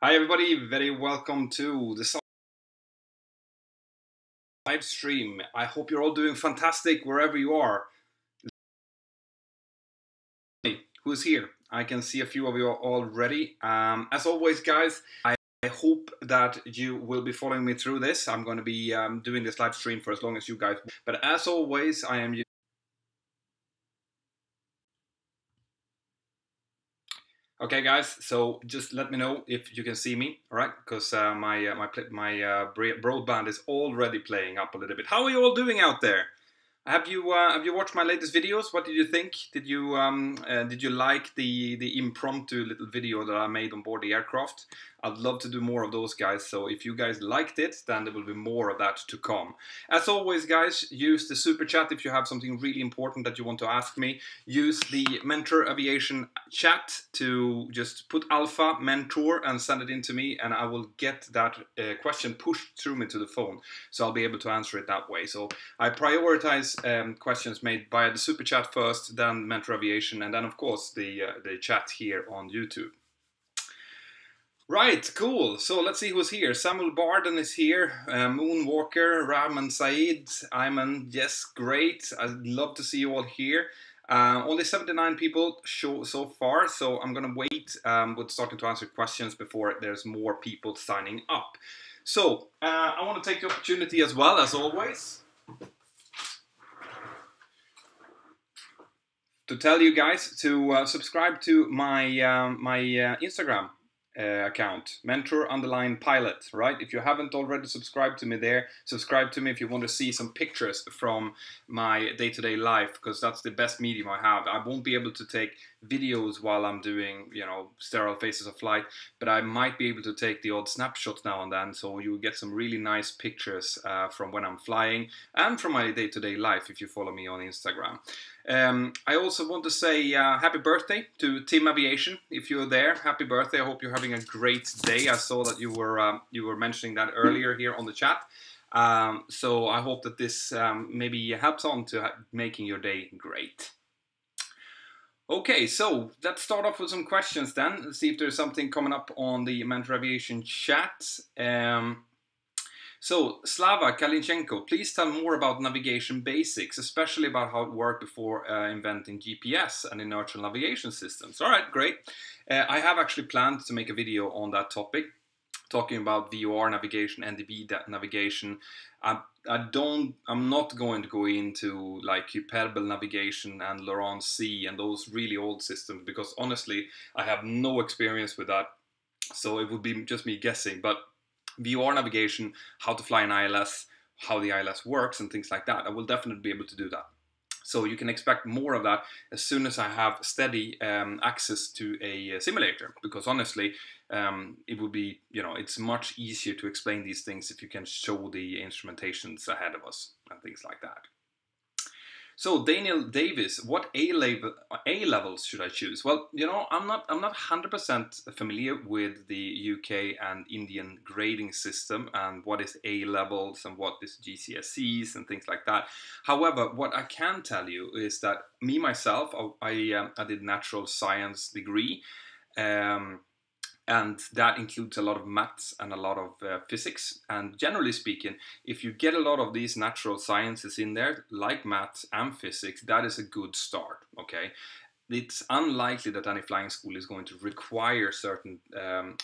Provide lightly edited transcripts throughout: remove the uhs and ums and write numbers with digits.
Hi everybody, very welcome to the live stream. I hope you're all doing fantastic wherever you are. Who's here? I can see a few of you already. As always, guys, I hope that you will be following me through this. I'm going to be doing this live stream for as long as you guys. But as always, I am. Okay, guys. So just let me know if you can see me, all right? Because my broadband is already playing up a little bit. How are you all doing out there? Have you watched my latest videos? What did you think? Did you like the impromptu little video that I made on board the aircraft? I'd love to do more of those, guys. So if you guys liked it, then there will be more of that to come. As always, guys, use the super chat if you have something really important that you want to ask me. Use the Mentor Aviation chat to just put Alpha Mentor and send it in to me, and I will get that question pushed through me to the phone, so I'll be able to answer it that way. So I prioritize questions made via the super chat first, then Mentor Aviation, and then of course the chat here on YouTube. Right, cool. So let's see who's here. Samuel Barden is here. Moonwalker, Rahman Said, Ayman. Yes, great. I'd love to see you all here. Only 79 people so far, so I'm gonna wait with starting to answer questions before there's more people signing up. So I want to take the opportunity as well, as always, to tell you guys to subscribe to my Instagram account, Mentor_pilot, right? If you haven't already subscribed to me there, subscribe to me if you want to see some pictures from my day-to-day life, because that's the best medium I have. I won't be able to take videos while I'm doing, sterile phases of flight, but I might be able to take the odd snapshots now and then, so you get some really nice pictures from when I'm flying and from my day-to-day life if you follow me on Instagram. I also want to say happy birthday to Team Aviation. If you're there, happy birthday. I hope you're having a great day. I saw that you were mentioning that earlier here on the chat. So I hope that this maybe helps on to making your day great. Okay, so let's start off with some questions then. Let's see if there's something coming up on the Mentor Aviation chat. So, Slava Kalinchenko, please tell more about navigation basics, especially about how it worked before inventing GPS and inertial navigation systems. All right, great. I have actually planned to make a video on that topic, talking about VOR navigation, NDB navigation. I'm not going to go into like Hyperbel navigation and Laurent C and those really old systems, because honestly, I have no experience with that. So it would be just me guessing, but VOR navigation, how to fly an ILS, how the ILS works and things like that. I will definitely be able to do that. So you can expect more of that as soon as I have steady access to a simulator, because honestly, it would be, it's much easier to explain these things if you can show the instrumentations ahead of us and things like that. So Daniel Davis, what A levels should I choose? Well, I'm not 100% familiar with the UK and Indian grading system and what is A levels and what is GCSEs and things like that. However, what I can tell you is that me myself, I did natural science degree. And that includes a lot of maths and a lot of physics. And generally speaking, if you get a lot of these natural sciences in there, like maths and physics, that is a good start, okay? It's unlikely that any flying school is going to require certain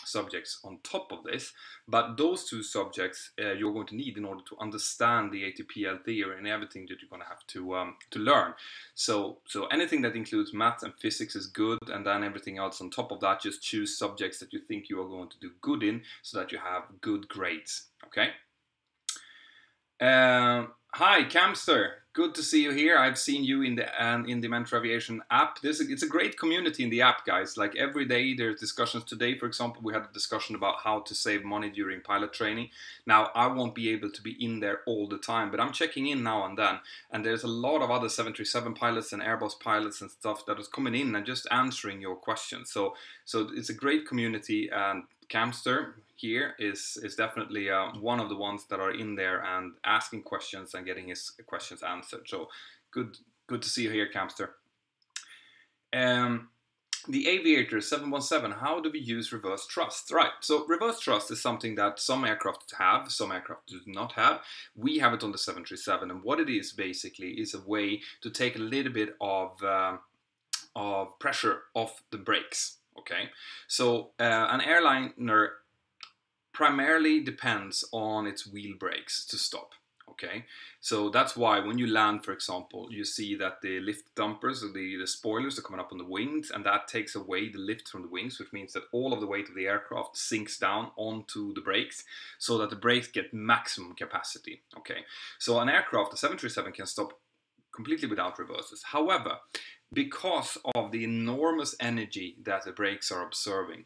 subjects on top of this, but those two subjects you're going to need in order to understand the ATPL theory and everything that you're going to have to learn. So anything that includes math and physics is good, and then everything else on top of that, just choose subjects that you think you are going to do good in, so that you have good grades. Okay. Hi, Camster. Good to see you here. I've seen you in the Mentor Aviation app. It's a great community in the app, guys. Like every day, there's discussions. Today, for example, we had a discussion about how to save money during pilot training. Now, I won't be able to be in there all the time, but I'm checking in now and then. And there's a lot of other 737 pilots and Airbus pilots and stuff that is coming in and just answering your questions. So it's a great community, and Camster here is definitely one of the ones that are in there and asking questions and getting his questions answered. So good to see you here, Camster. The Aviator 717, how do we use reverse thrust? Right, so reverse thrust is something that some aircraft have, some aircraft do not have. We have it on the 737, and what it is basically is a way to take a little bit of pressure off the brakes. Okay, so an airliner primarily depends on its wheel brakes to stop. Okay, so that's why when you land, for example, you see that the lift dampers, or the spoilers, are coming up on the wings, and that takes away the lift from the wings, which means that all of the weight of the aircraft sinks down onto the brakes, so that the brakes get maximum capacity. Okay, so an aircraft, the 737, can stop completely without reverses. However, because of the enormous energy that the brakes are absorbing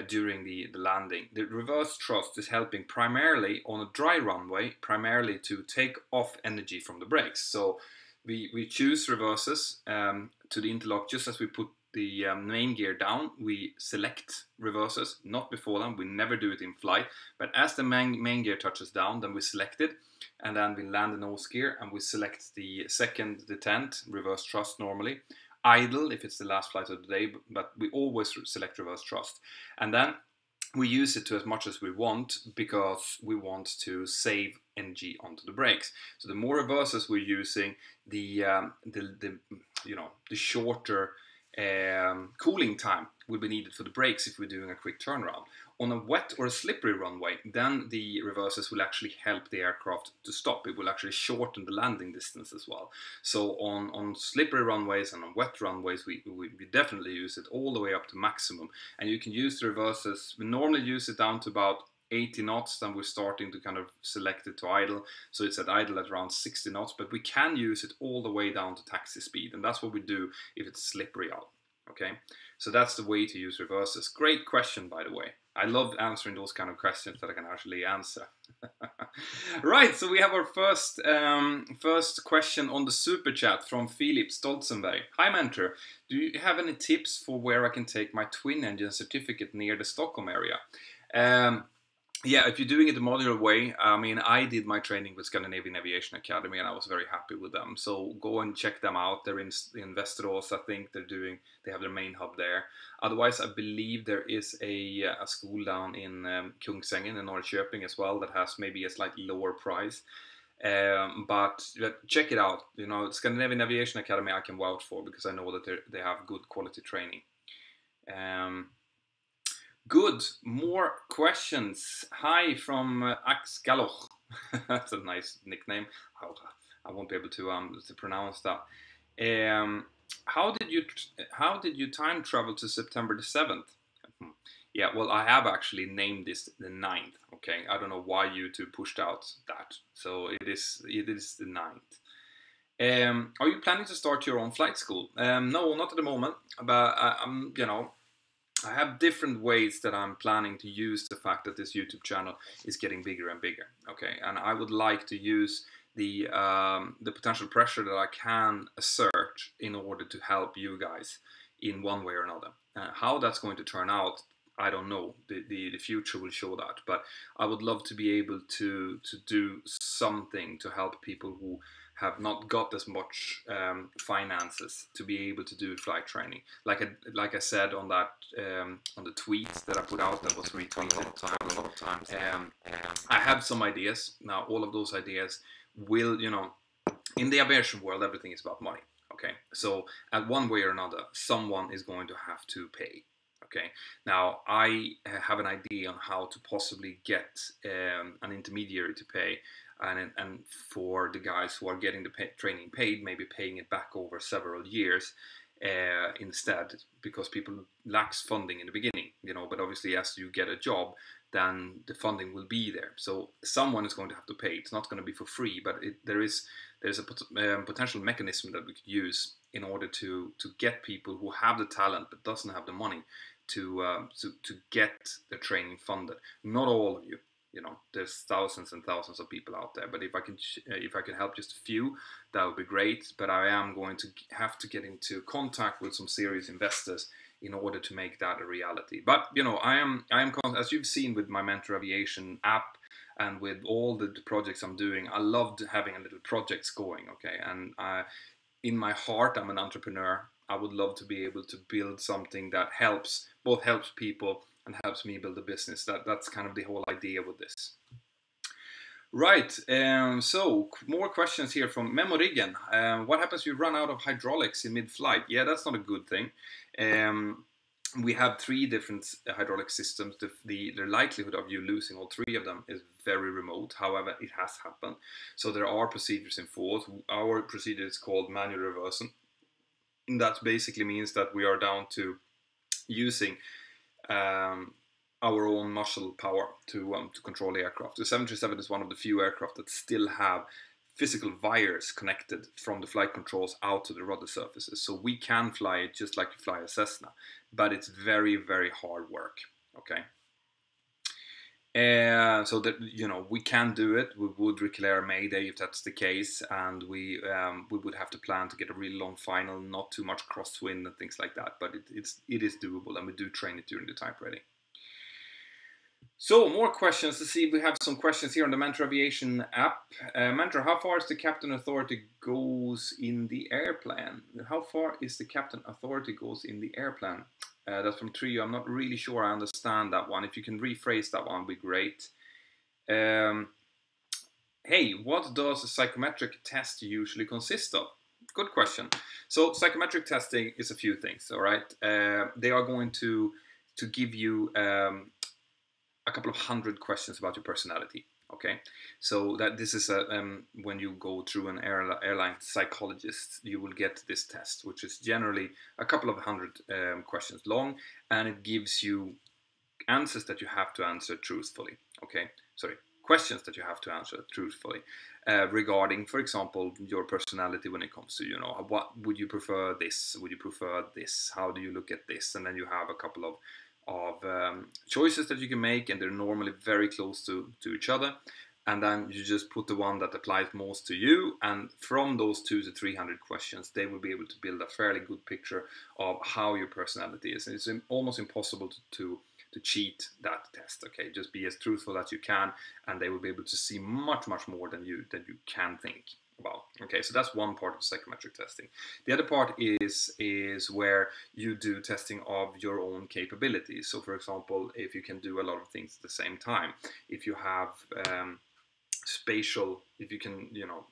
during the landing, the reverse thrust is helping primarily on a dry runway, primarily to take off energy from the brakes. So we choose reverses to the interlock just as we put the main gear down. We select reverses, not before them. We never do it in flight, but as the main gear touches down, then we select it, and then we land the nose gear and we select the second detent, reverse thrust normally. Idle if it's the last flight of the day, but we always select reverse thrust. And then we use it to as much as we want, because we want to save energy onto the brakes. So the more reverses we're using, the shorter cooling time will be needed for the brakes if we're doing a quick turnaround. On a wet or a slippery runway, then the reverses will actually help the aircraft to stop. It will actually shorten the landing distance as well. So on slippery runways and on wet runways, we definitely use it all the way up to maximum. And you can use the reverses. We normally use it down to about 80 knots, then we're starting to kind of select it to idle. So it's at idle at around 60 knots, but we can use it all the way down to taxi speed. And that's what we do if it's slippery out. Okay, so that's the way to use reverses. Great question, by the way. I love answering those kind of questions that I can actually answer. Right, so we have our first question on the super chat from Philip Stolzenberg. Hi Mentor, do you have any tips for where I can take my twin engine certificate near the Stockholm area? Yeah, if you're doing it the modular way, I mean, I did my training with Scandinavian Aviation Academy and I was very happy with them. So go and check them out. They're in Västerås, I think they have their main hub there. Otherwise, I believe there is a school down in Kungsängen in Norrköping as well that has maybe a slightly lower price. But check it out. You know, Scandinavian Aviation Academy I can vouch for because I know that they have good quality training. Good. More questions. Hi from Axgaloch. That's a nice nickname. I won't be able to pronounce that. How did you time travel to September the 7th? Yeah, well, I have actually named this the 9th. Okay, I don't know why YouTube pushed out that. So it is the 9th. Are you planning to start your own flight school? No, not at the moment. But I have different ways that I'm planning to use the fact that this YouTube channel is getting bigger and bigger. Okay, and I would like to use the potential pressure that I can assert in order to help you guys in one way or another. How that's going to turn out, I don't know. The future will show that. But I would love to be able to do something to help people who have not got as much finances to be able to do flight training. Like I said on that on the tweets that I put out that was retweeted a lot of times. I have some ideas now. All of those ideas will, in the aviation world, everything is about money. Okay, so at one way or another, someone is going to have to pay. Okay, now I have an idea on how to possibly get an intermediary to pay. And for the guys who are getting the training paid, maybe paying it back over several years instead, because people lacks funding in the beginning, but obviously as you get a job, then the funding will be there. So someone is going to have to pay. It's not going to be for free, but there's a potential mechanism that we could use in order to get people who have the talent but doesn't have the money to get the training funded. Not all of you. There's thousands and thousands of people out there, but if I can help just a few, that would be great. But I am going to have to get into contact with some serious investors in order to make that a reality. But I am as you've seen with my Mentour Aviation app and with all the projects I'm doing, I loved having a little projects going. Okay, and in my heart, I'm an entrepreneur. I would love to be able to build something that both helps people and helps me build a business. That's kind of the whole idea with this. Right, so more questions here from Memorigen. What happens if you run out of hydraulics in mid-flight? Yeah, that's not a good thing. We have 3 different hydraulic systems. The likelihood of you losing all 3 of them is very remote. However, it has happened. So there are procedures in force. Our procedure is called manual reversion. And that basically means that we are down to using our own muscle power to control the aircraft. The 737 is one of the few aircraft that still have physical wires connected from the flight controls out to the rudder surfaces. So we can fly it just like you fly a Cessna, but it's very, very hard work. Okay. So that, you know, we can do it. We would declare Mayday if that's the case, and we would have to plan to get a really long final, not too much crosswind and things like that. But it is doable, and we do train it during the type ready. So more questions. Let's see, we have some questions here on the Mentour Aviation app. Mentour, how far is the captain authority goes in the airplane? How far is the captain authority goes in the airplane? That's from Trio. I'm not really sure I understand that one. If you can rephrase that one, would be great. Hey, what does a psychometric test usually consist of? Good question. So psychometric testing is a few things, all right? They are going to give you a couple of 100 questions about your personality. Okay, so that this is when you go through an airline psychologist, you will get this test, which is generally a couple of 100 questions long, and it gives you answers that you have to answer truthfully. Okay, sorry, questions that you have to answer truthfully regarding, for example, your personality when it comes to, you know, what would you prefer this? Would you prefer this? How do you look at this? And then you have a couple of choices that you can make, and they're normally very close to each other, and then you just put the one that applies most to you, and from those 200 to 300 questions they will be able to build a fairly good picture of how your personality is. And it's almost impossible to cheat that test. Okay, just be as truthful as you can, and they will be able to see much more than you can think about. Okay, so that's one part of psychometric testing. The other part is where you do testing of your own capabilities. So for example, if you can do a lot of things at the same time, if you have if you can, you know,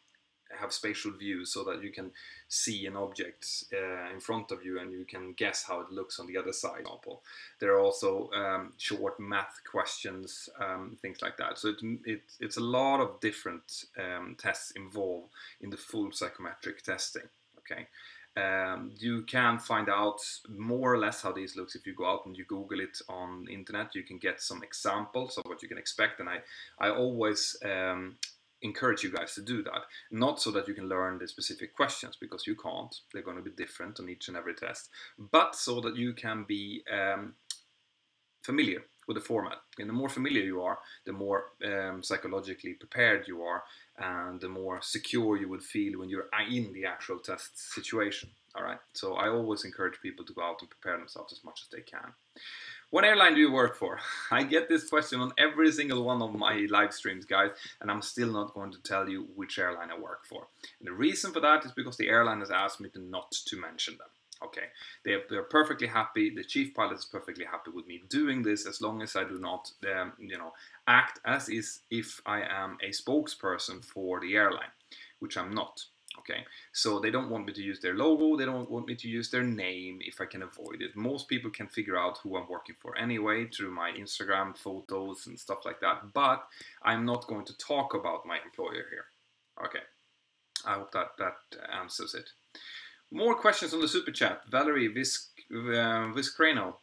have spatial views so that you can see an object in front of you and you can guess how it looks on the other side. There are also short math questions, things like that. So it's a lot of different tests involved in the full psychometric testing. Okay, you can find out more or less how these looks if you go out and you Google it on the internet. You can get some examples of what you can expect, and I always encourage you guys to do that, not so that you can learn the specific questions, because you can't. They're going to be different on each and every test, but so that you can be familiar with the format. And the more familiar you are, the more psychologically prepared you are, and the more secure you would feel when you're in the actual test situation. All right, so I always encourage people to go out and prepare themselves as much as they can. What airline do you work for? I get this question on every single one of my live streams, guys, and I'm still not going to tell you which airline I work for. And the reason for that is because the airline has asked me not to mention them. Okay, they're perfectly happy. The chief pilot is perfectly happy with me doing this, as long as I do not, you know, act as if I am a spokesperson for the airline, which I'm not. Okay, so they don't want me to use their logo, they don't want me to use their name if I can avoid it. Most people can figure out who I'm working for anyway through my Instagram photos and stuff like that, but I'm not going to talk about my employer here. Okay, I hope that answers it. More questions on the super chat. Valerie Viscrano.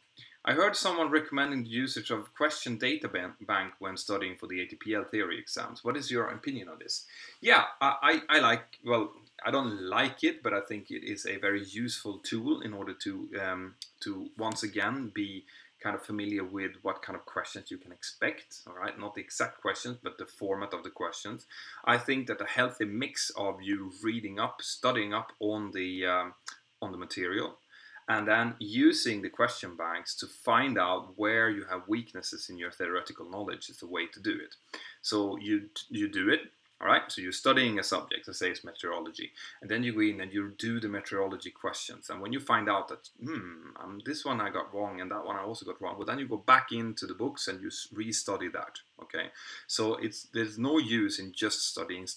I heard someone recommending the usage of question data bank when studying for the ATPL theory exams. What is your opinion on this? Yeah, I like, well, I don't like it, but I think it is a very useful tool in order to once again be kind of familiar with what kind of questions you can expect. All right, not the exact questions, but the format of the questions. I think that a healthy mix of you reading up, studying up on the material, and then using the question banks to find out where you have weaknesses in your theoretical knowledge is the way to do it. So you do it, All right, so you're studying a subject, let's say it's meteorology, and then you go in and you do the meteorology questions. And when you find out that, this one I got wrong and that one I also got wrong, well, then you go back into the books and you restudy that. Okay, so there's no use in just studying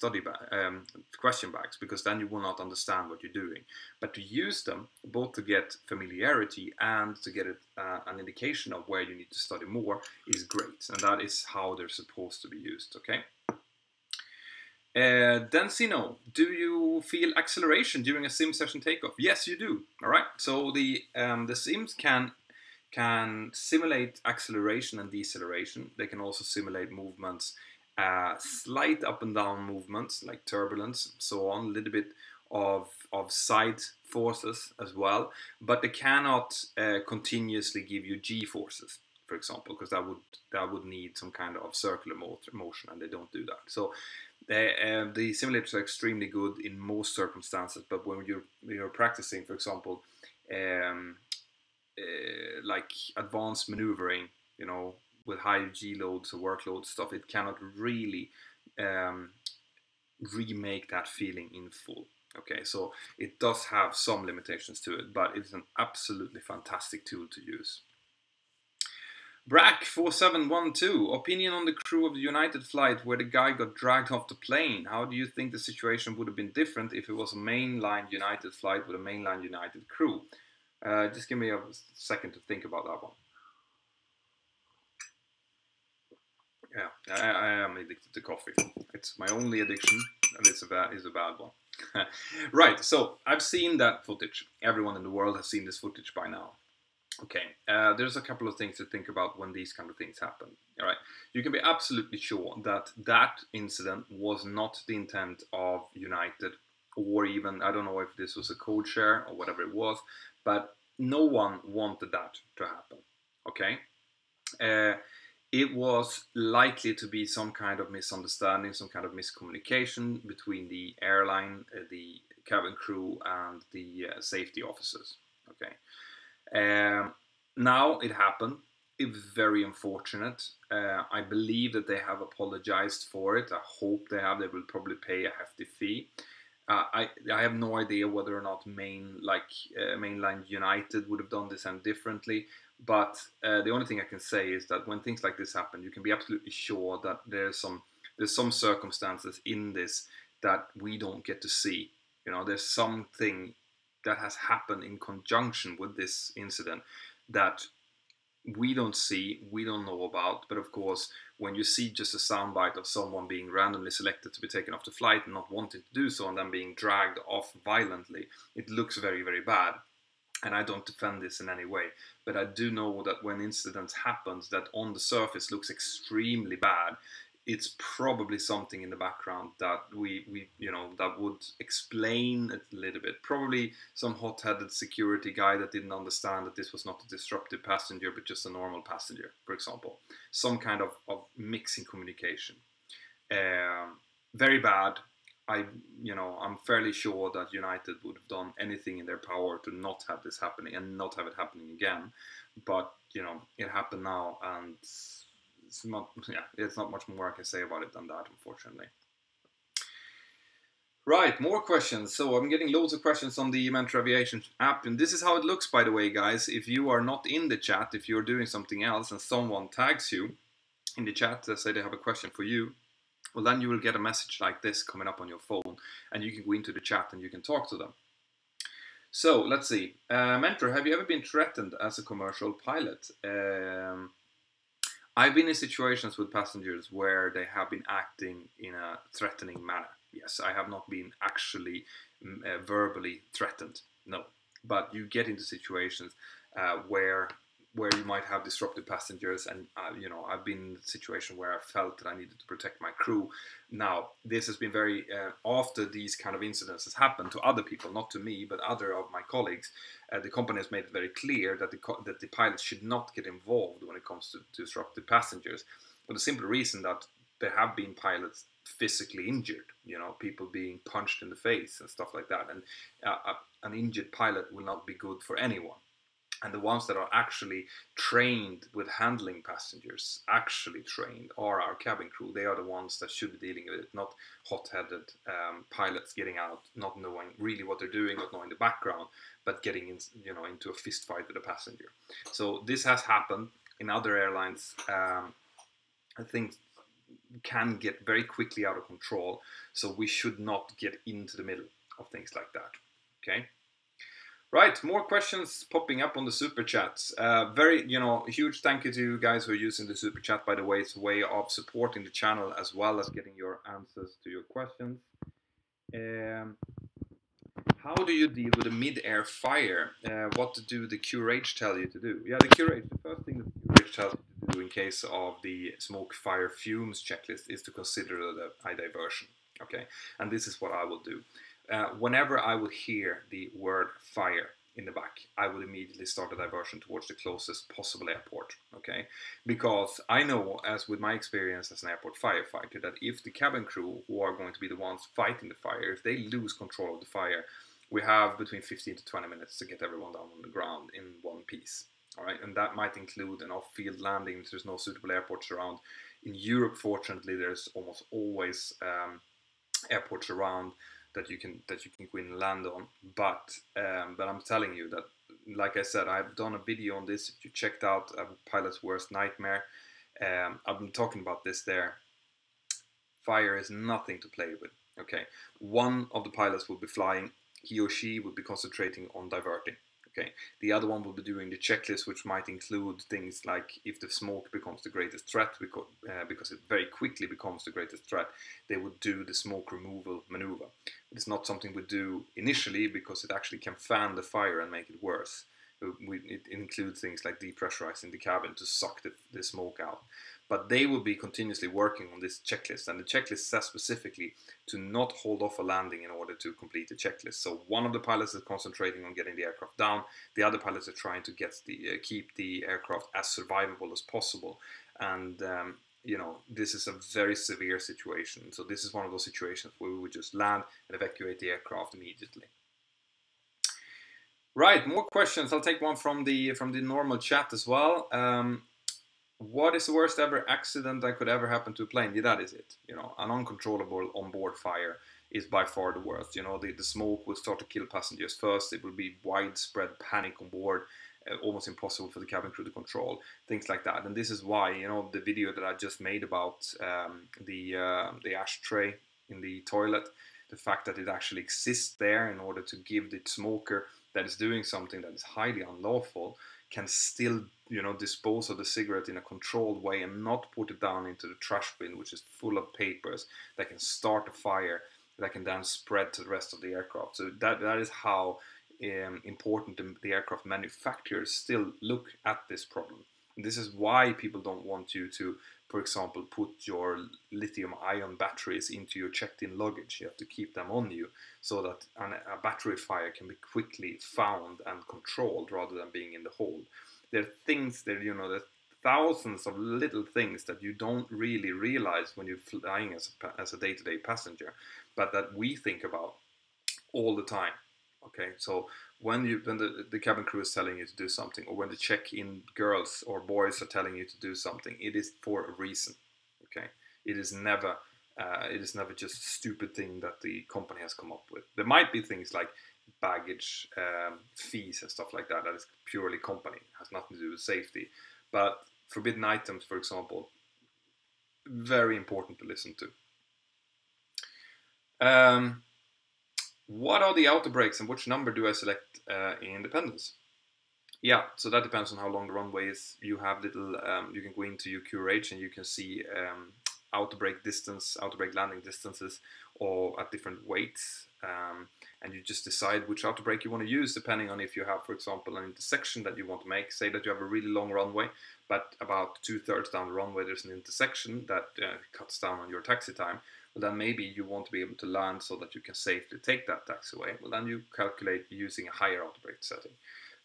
question banks, because then you will not understand what you're doing. But to use them both to get familiarity and to get an indication of where you need to study more is great, and that is how they're supposed to be used. Okay. Densino, do you feel acceleration during a sim session takeoff? Yes, you do. All right. So the sims can simulate acceleration and deceleration. They can also simulate movements, slight up and down movements like turbulence, so on, a little bit of side forces as well. But they cannot continuously give you G forces, for example, because that would need some kind of circular motion, and they don't do that. So the simulators are extremely good in most circumstances, but when you're practicing, for example, like advanced maneuvering, with high G loads or workload stuff, it cannot really remake that feeling in full. Okay, so it does have some limitations to it, but it's an absolutely fantastic tool to use. Brack4712, opinion on the crew of the United flight where the guy got dragged off the plane. How do you think the situation would have been different if it was a mainline United flight with a mainline United crew? Just give me a second to think about that one. Yeah, I am addicted to coffee. It's my only addiction, and it's a bad one. Right, so I've seen that footage. Everyone in the world has seen this footage by now. Okay, there's a couple of things to think about when these kind of things happen. All right, you can be absolutely sure that that incident was not the intent of United, or even, I don't know if this was a code share or whatever it was, but no one wanted that to happen. Okay, it was likely to be some kind of misunderstanding, some kind of miscommunication between the airline, the cabin crew, and the safety officers. Okay. Now it happened. It was very unfortunate. I believe that they have apologized for it. I hope they have. They will probably pay a hefty fee. I have no idea whether or not mainline United would have done this any differently. But the only thing I can say is that when things like this happen, you can be absolutely sure that there's some circumstances in this that we don't get to see. There's something that has happened in conjunction with this incident that we don't see, we don't know about. But of course, when you see just a soundbite of someone being randomly selected to be taken off the flight and not wanting to do so, and then being dragged off violently, it looks very, very bad. And I don't defend this in any way, but I do know that when incidents happen that on the surface looks extremely bad, it's probably something in the background that that would explain it a little bit. Probably some hot-headed security guy that didn't understand that this was not a disruptive passenger, but just a normal passenger, for example. Some kind of mixing communication. Very bad. I'm fairly sure that United would have done anything in their power to not have this happening and not have it happening again. But it happened now, and it's not much more I can say about it than that, unfortunately. Right, more questions. So I'm getting loads of questions on the Mentour Aviation app, and this is how it looks, by the way, guys. If you are not in the chat, if you're doing something else and someone tags you in the chat, they say they have a question for you, well, then you will get a message like this coming up on your phone, and you can go into the chat and you can talk to them. So let's see. Mentor, have you ever been threatened as a commercial pilot? I've been in situations with passengers where they have been acting in a threatening manner. Yes, I have not been actually verbally threatened, no. But you get into situations where you might have disruptive passengers, and I've been in a situation where I felt that I needed to protect my crew. Now, this has been very after these kind of incidents has happened to other people, not to me, but other of my colleagues. The company has made it very clear that the pilots should not get involved when it comes to disruptive passengers, for the simple reason that there have been pilots physically injured, people being punched in the face and stuff like that, and an injured pilot will not be good for anyone. And the ones that are actually trained with handling passengers, actually trained, are our cabin crew. They are the ones that should be dealing with it, not hot-headed pilots getting out, not knowing really what they're doing, not knowing the background, but getting in, into a fist fight with a passenger. So this has happened in other airlines. I think can get very quickly out of control. So we should not get into the middle of things like that. Okay. Right, more questions popping up on the super chats. Very, huge thank you to you guys who are using the super chat. By the way, it's a way of supporting the channel as well as getting your answers to your questions. How do you deal with a mid-air fire? What do the QRH tell you to do? Yeah, the QRH, the first thing that the QRH tells you to do in case of the smoke, fire, fumes checklist is to consider the high diversion. Okay, and this is what I will do. Whenever I would hear the word fire in the back, I would immediately start a diversion towards the closest possible airport, okay? Because I know, as with my experience as an airport firefighter, that if the cabin crew, who are going to be the ones fighting the fire, if they lose control of the fire, we have between 15 to 20 minutes to get everyone down on the ground in one piece, all right? And that might include an off-field landing if there's no suitable airports around. In Europe, fortunately, there's almost always airports around that you can go in and land on, but I'm telling you that, like I said, I've done a video on this. If you checked out Pilot's Worst Nightmare, I've been talking about this there. Fire is nothing to play with. Okay, one of the pilots will be flying. He or she will be concentrating on diverting. Okay, the other one will be doing the checklist, which might include things like if the smoke becomes the greatest threat, because it very quickly becomes the greatest threat, they would do the smoke removal maneuver. It's not something we do initially because it actually can fan the fire and make it worse. It includes things like depressurizing the cabin to suck the smoke out. But they will be continuously working on this checklist, and the checklist says specifically to not hold off a landing in order to complete the checklist. So one of the pilots is concentrating on getting the aircraft down, the other pilots are trying to keep the aircraft as survivable as possible. And this is a very severe situation. So this is one of those situations where we would just land and evacuate the aircraft immediately. Right, more questions. I'll take one from the normal chat as well. What is the worst ever accident that could ever happen to a plane? Yeah, that is it. An uncontrollable onboard fire is by far the worst. The smoke will start to kill passengers first. It will be widespread panic on board, almost impossible for the cabin crew to control, things like that. And this is why, the video that I just made about the ashtray in the toilet, the fact that it actually exists there in order to give the smoker that is doing something that is highly unlawful can still dispose of the cigarette in a controlled way and not put it down into the trash bin, which is full of papers that can start a fire that can then spread to the rest of the aircraft. So that is how important the aircraft manufacturers still look at this problem. And this is why people don't want you to, for example, put your lithium-ion batteries into your checked-in luggage. You have to keep them on you so that a battery fire can be quickly found and controlled rather than being in the hold. There are things that, there's thousands of little things that you don't really realize when you're flying as a day-to-day passenger, but that we think about all the time. Okay, so when the cabin crew is telling you to do something, or when the check-in girls or boys are telling you to do something, it is for a reason. Okay, it is never just a stupid thing that the company has come up with. There might be things like baggage fees and stuff like that is purely company, it has nothing to do with safety. But forbidden items, for example, very important to listen to. What are the auto brakes and which number do I select in Independence? Yeah, so that depends on how long the runway is. You have little, you can go into your QRH and you can see auto brake distance, auto brake landing distances, or at different weights. And you just decide which auto brake you want to use depending on if you have, for example, an intersection that you want to make. Say that you have a really long runway, but about 2/3 down the runway there's an intersection that cuts down on your taxi time. Well, then maybe you want to be able to land so that you can safely take that taxiway. Well, then you calculate using a higher auto brake setting.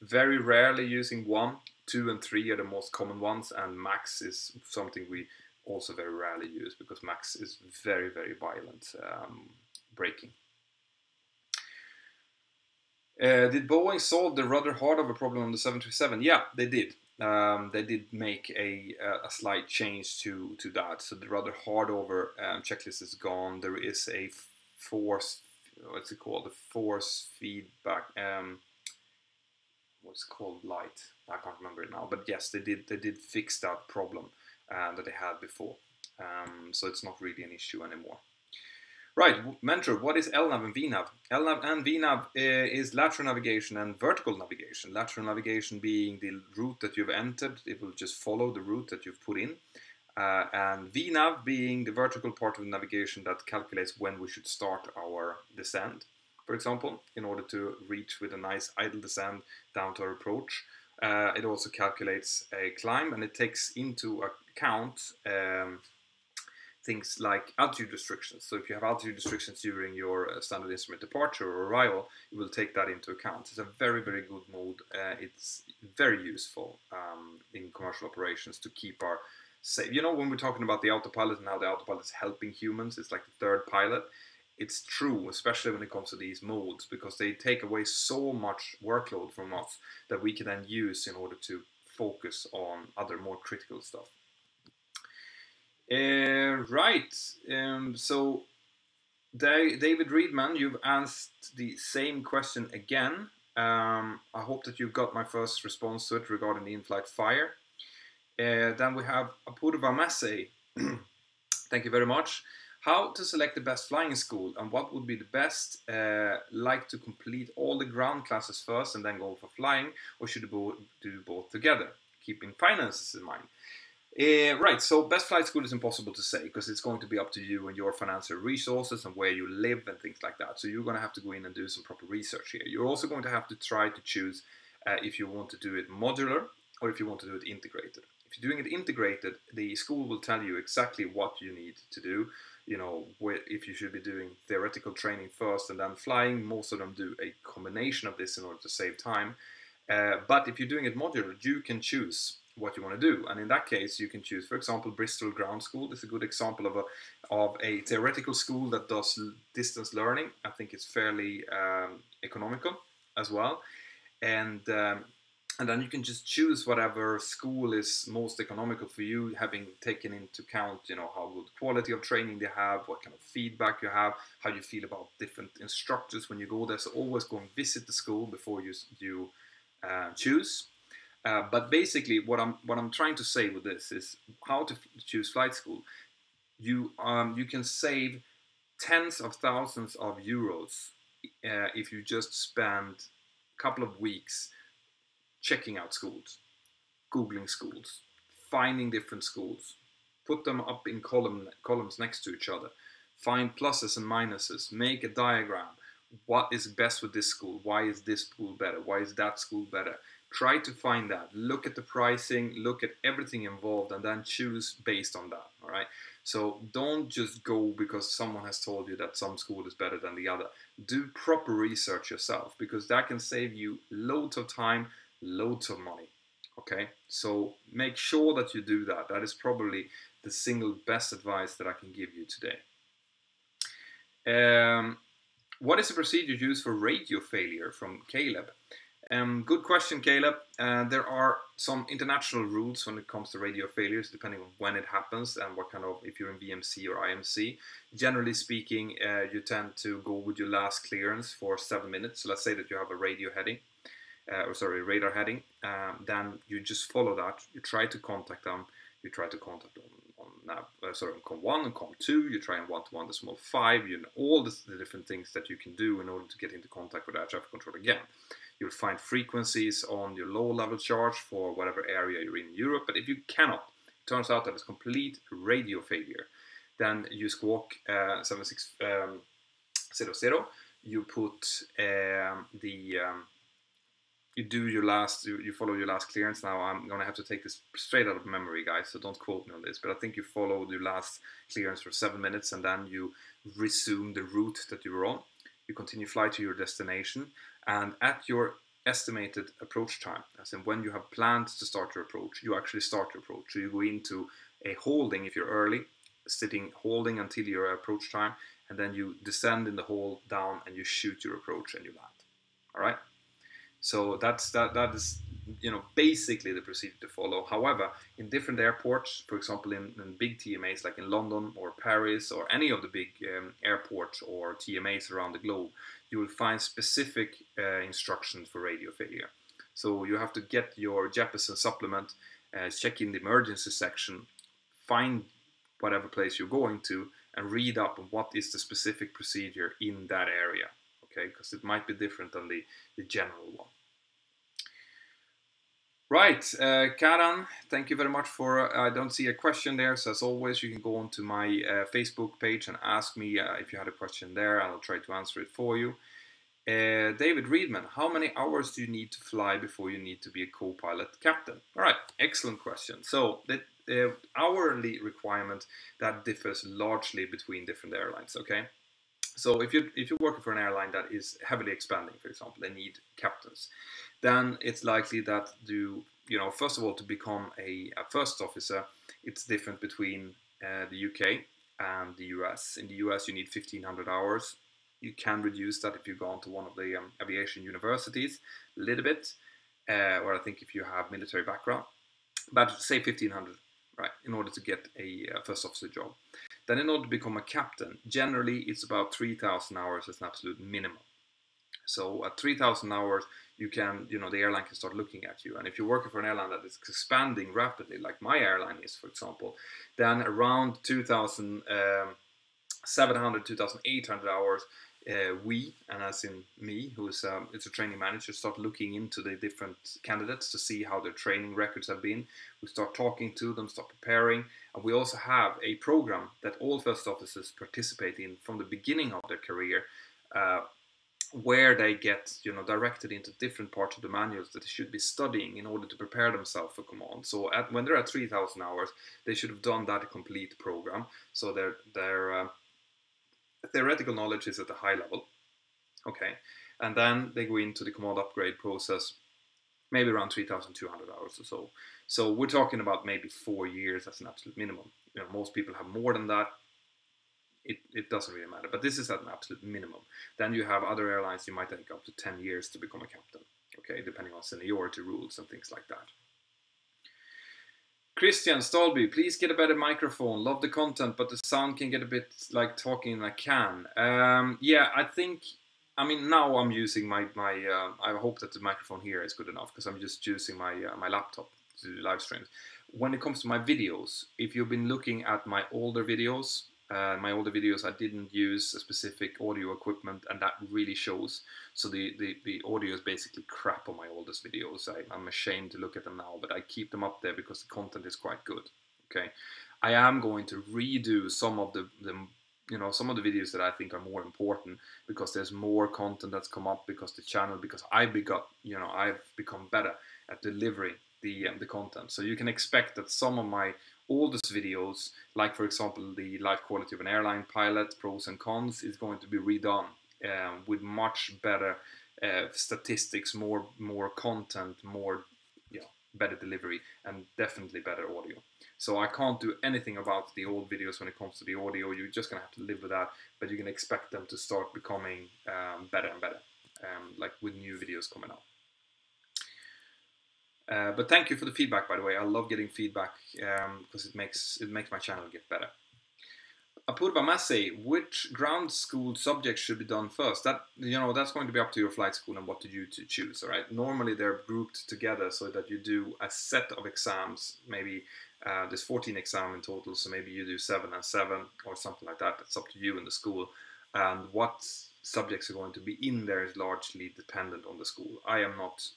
Very rarely using 1, 2, and 3 are the most common ones, and max is something we also very rarely use because max is very, very violent braking. Did Boeing solve the rudder hardover problem on the 737? Yeah, they did. They did make a slight change to that. So the rudder hardover checklist is gone. There is a force, what's it called? The force feedback. What's it called? Light. I can't remember it now. But yes, they did fix that problem that they had before. So it's not really an issue anymore. Right, Mentor, what is LNAV and VNAV? LNAV and VNAV is lateral navigation and vertical navigation. Lateral navigation being the route that you've entered, it will just follow the route that you've put in. And VNAV being the vertical part of the navigation that calculates when we should start our descent, for example, in order to reach with a nice idle descent down to our approach. It also calculates a climb, and it takes into account things like altitude restrictions. So if you have altitude restrictions during your standard instrument departure or arrival, it will take that into account. It's a very, very good mode. It's very useful in commercial operations to keep our safe. You know, when we're talking about the autopilot and how the autopilot is helping humans, it's like the third pilot. It's true, especially when it comes to these modes, because they take away so much workload from us that we can then use in order to focus on other more critical stuff. Right. So, David Reedman, you've asked the same question again. I hope that you got my first response to it regarding the in-flight fire. Then we have Apurva Massey. Thank you very much. How to select the best flying school, and what would be the best? Like to complete all the ground classes first and then go for flying, or should you do both together, keeping finances in mind? Right, so best flight school is impossible to say because it's going to be up to you and your financial resources and where you live and things like that. So you're going to have to go in and do some proper research here. You're also going to have to try to choose if you want to do it modular or if you want to do it integrated. If you're doing it integrated, the school will tell you exactly what you need to do. You know, if you should be doing theoretical training first and then flying. Most of them do a combination of this in order to save time. But if you're doing it modular, you can choose what you want to do, and in that case you can choose, for example, Bristol Ground School is a good example of a theoretical school that does distance learning. I think it's fairly economical as well, and then you can just choose whatever school is most economical for you, having taken into account, you know, how good quality of training they have, what kind of feedback you have, how you feel about different instructors when you go there. So always go and visit the school before you choose. But basically, what I'm trying to say with this is how to choose flight school. You can save tens of thousands of euros if you just spend a couple of weeks checking out schools, googling schools, finding different schools, put them up in columns next to each other, find pluses and minuses, make a diagram. What is best with this school? Why is this school better? Why is that school better? Try to find that. Look at the pricing, look at everything involved, and then choose based on that, all right? So don't just go because someone has told you that some school is better than the other. Do proper research yourself, because that can save you loads of time, loads of money, okay? So make sure that you do that. That is probably the single best advice that I can give you today. What is the procedure used for radio failure, from Caleb? Good question, Caleb. There are some international rules when it comes to radio failures, depending on when it happens and what kind of, if you're in VMC or IMC. Generally speaking, you tend to go with your last clearance for 7 minutes. So let's say that you have a radar heading. Then you just follow that. You try to contact them. You try to contact them on COM1 and COM2. You try on 1-to-1.5. You know all the different things that you can do in order to get into contact with air traffic control again. You'll find frequencies on your low-level charge for whatever area you're in Europe. But if you cannot, it turns out that it's complete radio failure. Then you squawk 7600. You put you do your last, you follow your last clearance. Now I'm gonna have to take this straight out of memory, guys, so don't quote me on this, but I think you follow your last clearance for 7 minutes and then you resume the route that you were on. You continue fly to your destination, and at your estimated approach time, as in when you have planned to start your approach, you actually start your approach. So you go into a holding if you're early, sitting holding until your approach time, and then you descend in the hole down and you shoot your approach and you land. All right. So that is, you know, basically the procedure to follow. However, in different airports, for example, in big TMAs like in London or Paris or any of the big airports or TMAs around the globe, you will find specific instructions for radio failure. So you have to get your Jeppesen supplement, check in the emergency section, find whatever place you're going to, and read up on what is the specific procedure in that area. Okay, because it might be different than the general one. Right, Karan, thank you very much for, I don't see a question there, so as always you can go onto my Facebook page and ask me if you had a question there, and I'll try to answer it for you. David Reedman, how many hours do you need to fly before you need to be a co-pilot captain? All right, excellent question. So the hourly requirement, that differs largely between different airlines, okay? So if you're working for an airline that is heavily expanding, for example, they need captains, then it's likely that first of all, to become a first officer, it's different between the UK and the US. In the US, you need 1,500 hours. You can reduce that if you go on to one of the aviation universities a little bit, or I think if you have military background, but say 1,500, right, in order to get a first officer job. Then in order to become a captain, generally it's about 3,000 hours as an absolute minimum. So at 3,000 hours, you can, the airline can start looking at you. And if you're working for an airline that is expanding rapidly, like my airline is, for example, then around 2,700, 2,800 hours, we, and as in me, who's it's a training manager, start looking into the different candidates to see how their training records have been. We start talking to them, start preparing, and we also have a program that all first officers participate in from the beginning of their career, where they get directed into different parts of the manuals that they should be studying in order to prepare themselves for command. So when they're at 3,000 hours, they should have done that complete program. So their theoretical knowledge is at a high level, okay, and then they go into the command upgrade process, maybe around 3,200 hours or so. So we're talking about maybe 4 years as an absolute minimum. Most people have more than that. It doesn't really matter, but this is at an absolute minimum. Then you have other airlines, you might take up to 10 years to become a captain, okay, depending on seniority rules and things like that. Christian Stalby, please get a better microphone. Love the content, but the sound can get a bit like talking in a can. Yeah, now I'm using my I hope that the microphone here is good enough, because I'm just using my laptop to do live streams. When it comes to my videos, if you've been looking at my older videos, I didn't use a specific audio equipment, and that really shows. So the audio is basically crap on my oldest videos. I'm ashamed to look at them now, but I keep them up there because the content is quite good. Okay, I am going to redo some of the videos that I think are more important, because there's more content that's come up, because I've become better at delivering the content. So you can expect that some of my oldest videos, like for example the life quality of an airline pilot, pros and cons, is going to be redone with much better statistics, more content, better delivery, and definitely better audio. So I can't do anything about the old videos when it comes to the audio. You're just gonna have to live with that, but you can expect them to start becoming better and better, like with new videos coming out. But thank you for the feedback, by the way. I love getting feedback because it makes my channel get better. Apurva Massey, which ground school subjects should be done first? That's going to be up to your flight school and what do you choose. All right. Normally they're grouped together so that you do a set of exams. Maybe there's 14 exams in total, so maybe you do 7 and 7 or something like that. That's up to you in the school. And what subjects are going to be in there is largely dependent on the school. I am not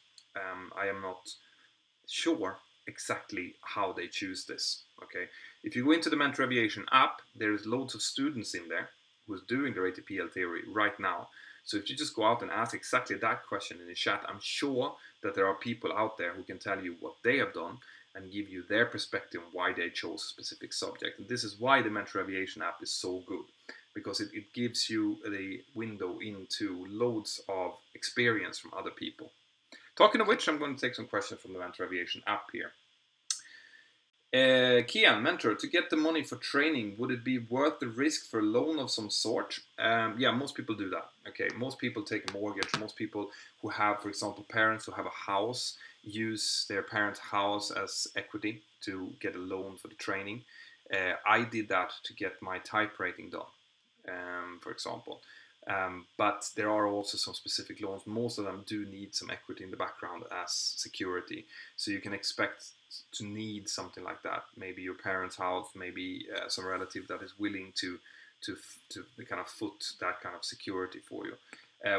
sure exactly how they choose this. Okay, if you go into the Mentour Aviation app, there's loads of students in there who's doing their ATPL theory right now. So if you just go out and ask exactly that question in the chat, I'm sure that there are people out there who can tell you what they have done and give you their perspective on why they chose a specific subject. And this is why the Mentour Aviation app is so good, because it gives you the window into loads of experience from other people. Talking of which, I'm going to take some questions from the Mentour Aviation app here. Kian, Mentor, to get the money for training, would it be worth the risk for a loan of some sort? Yeah, most people do that. Okay, most people take a mortgage. Most people who have, for example, parents who have a house use their parents' house as equity to get a loan for the training. I did that to get my type rating done, for example. But there are also some specific loans. Most of them do need some equity in the background as security. So you can expect to need something like that. Maybe your parents' house, maybe some relative that is willing to kind of foot that kind of security for you.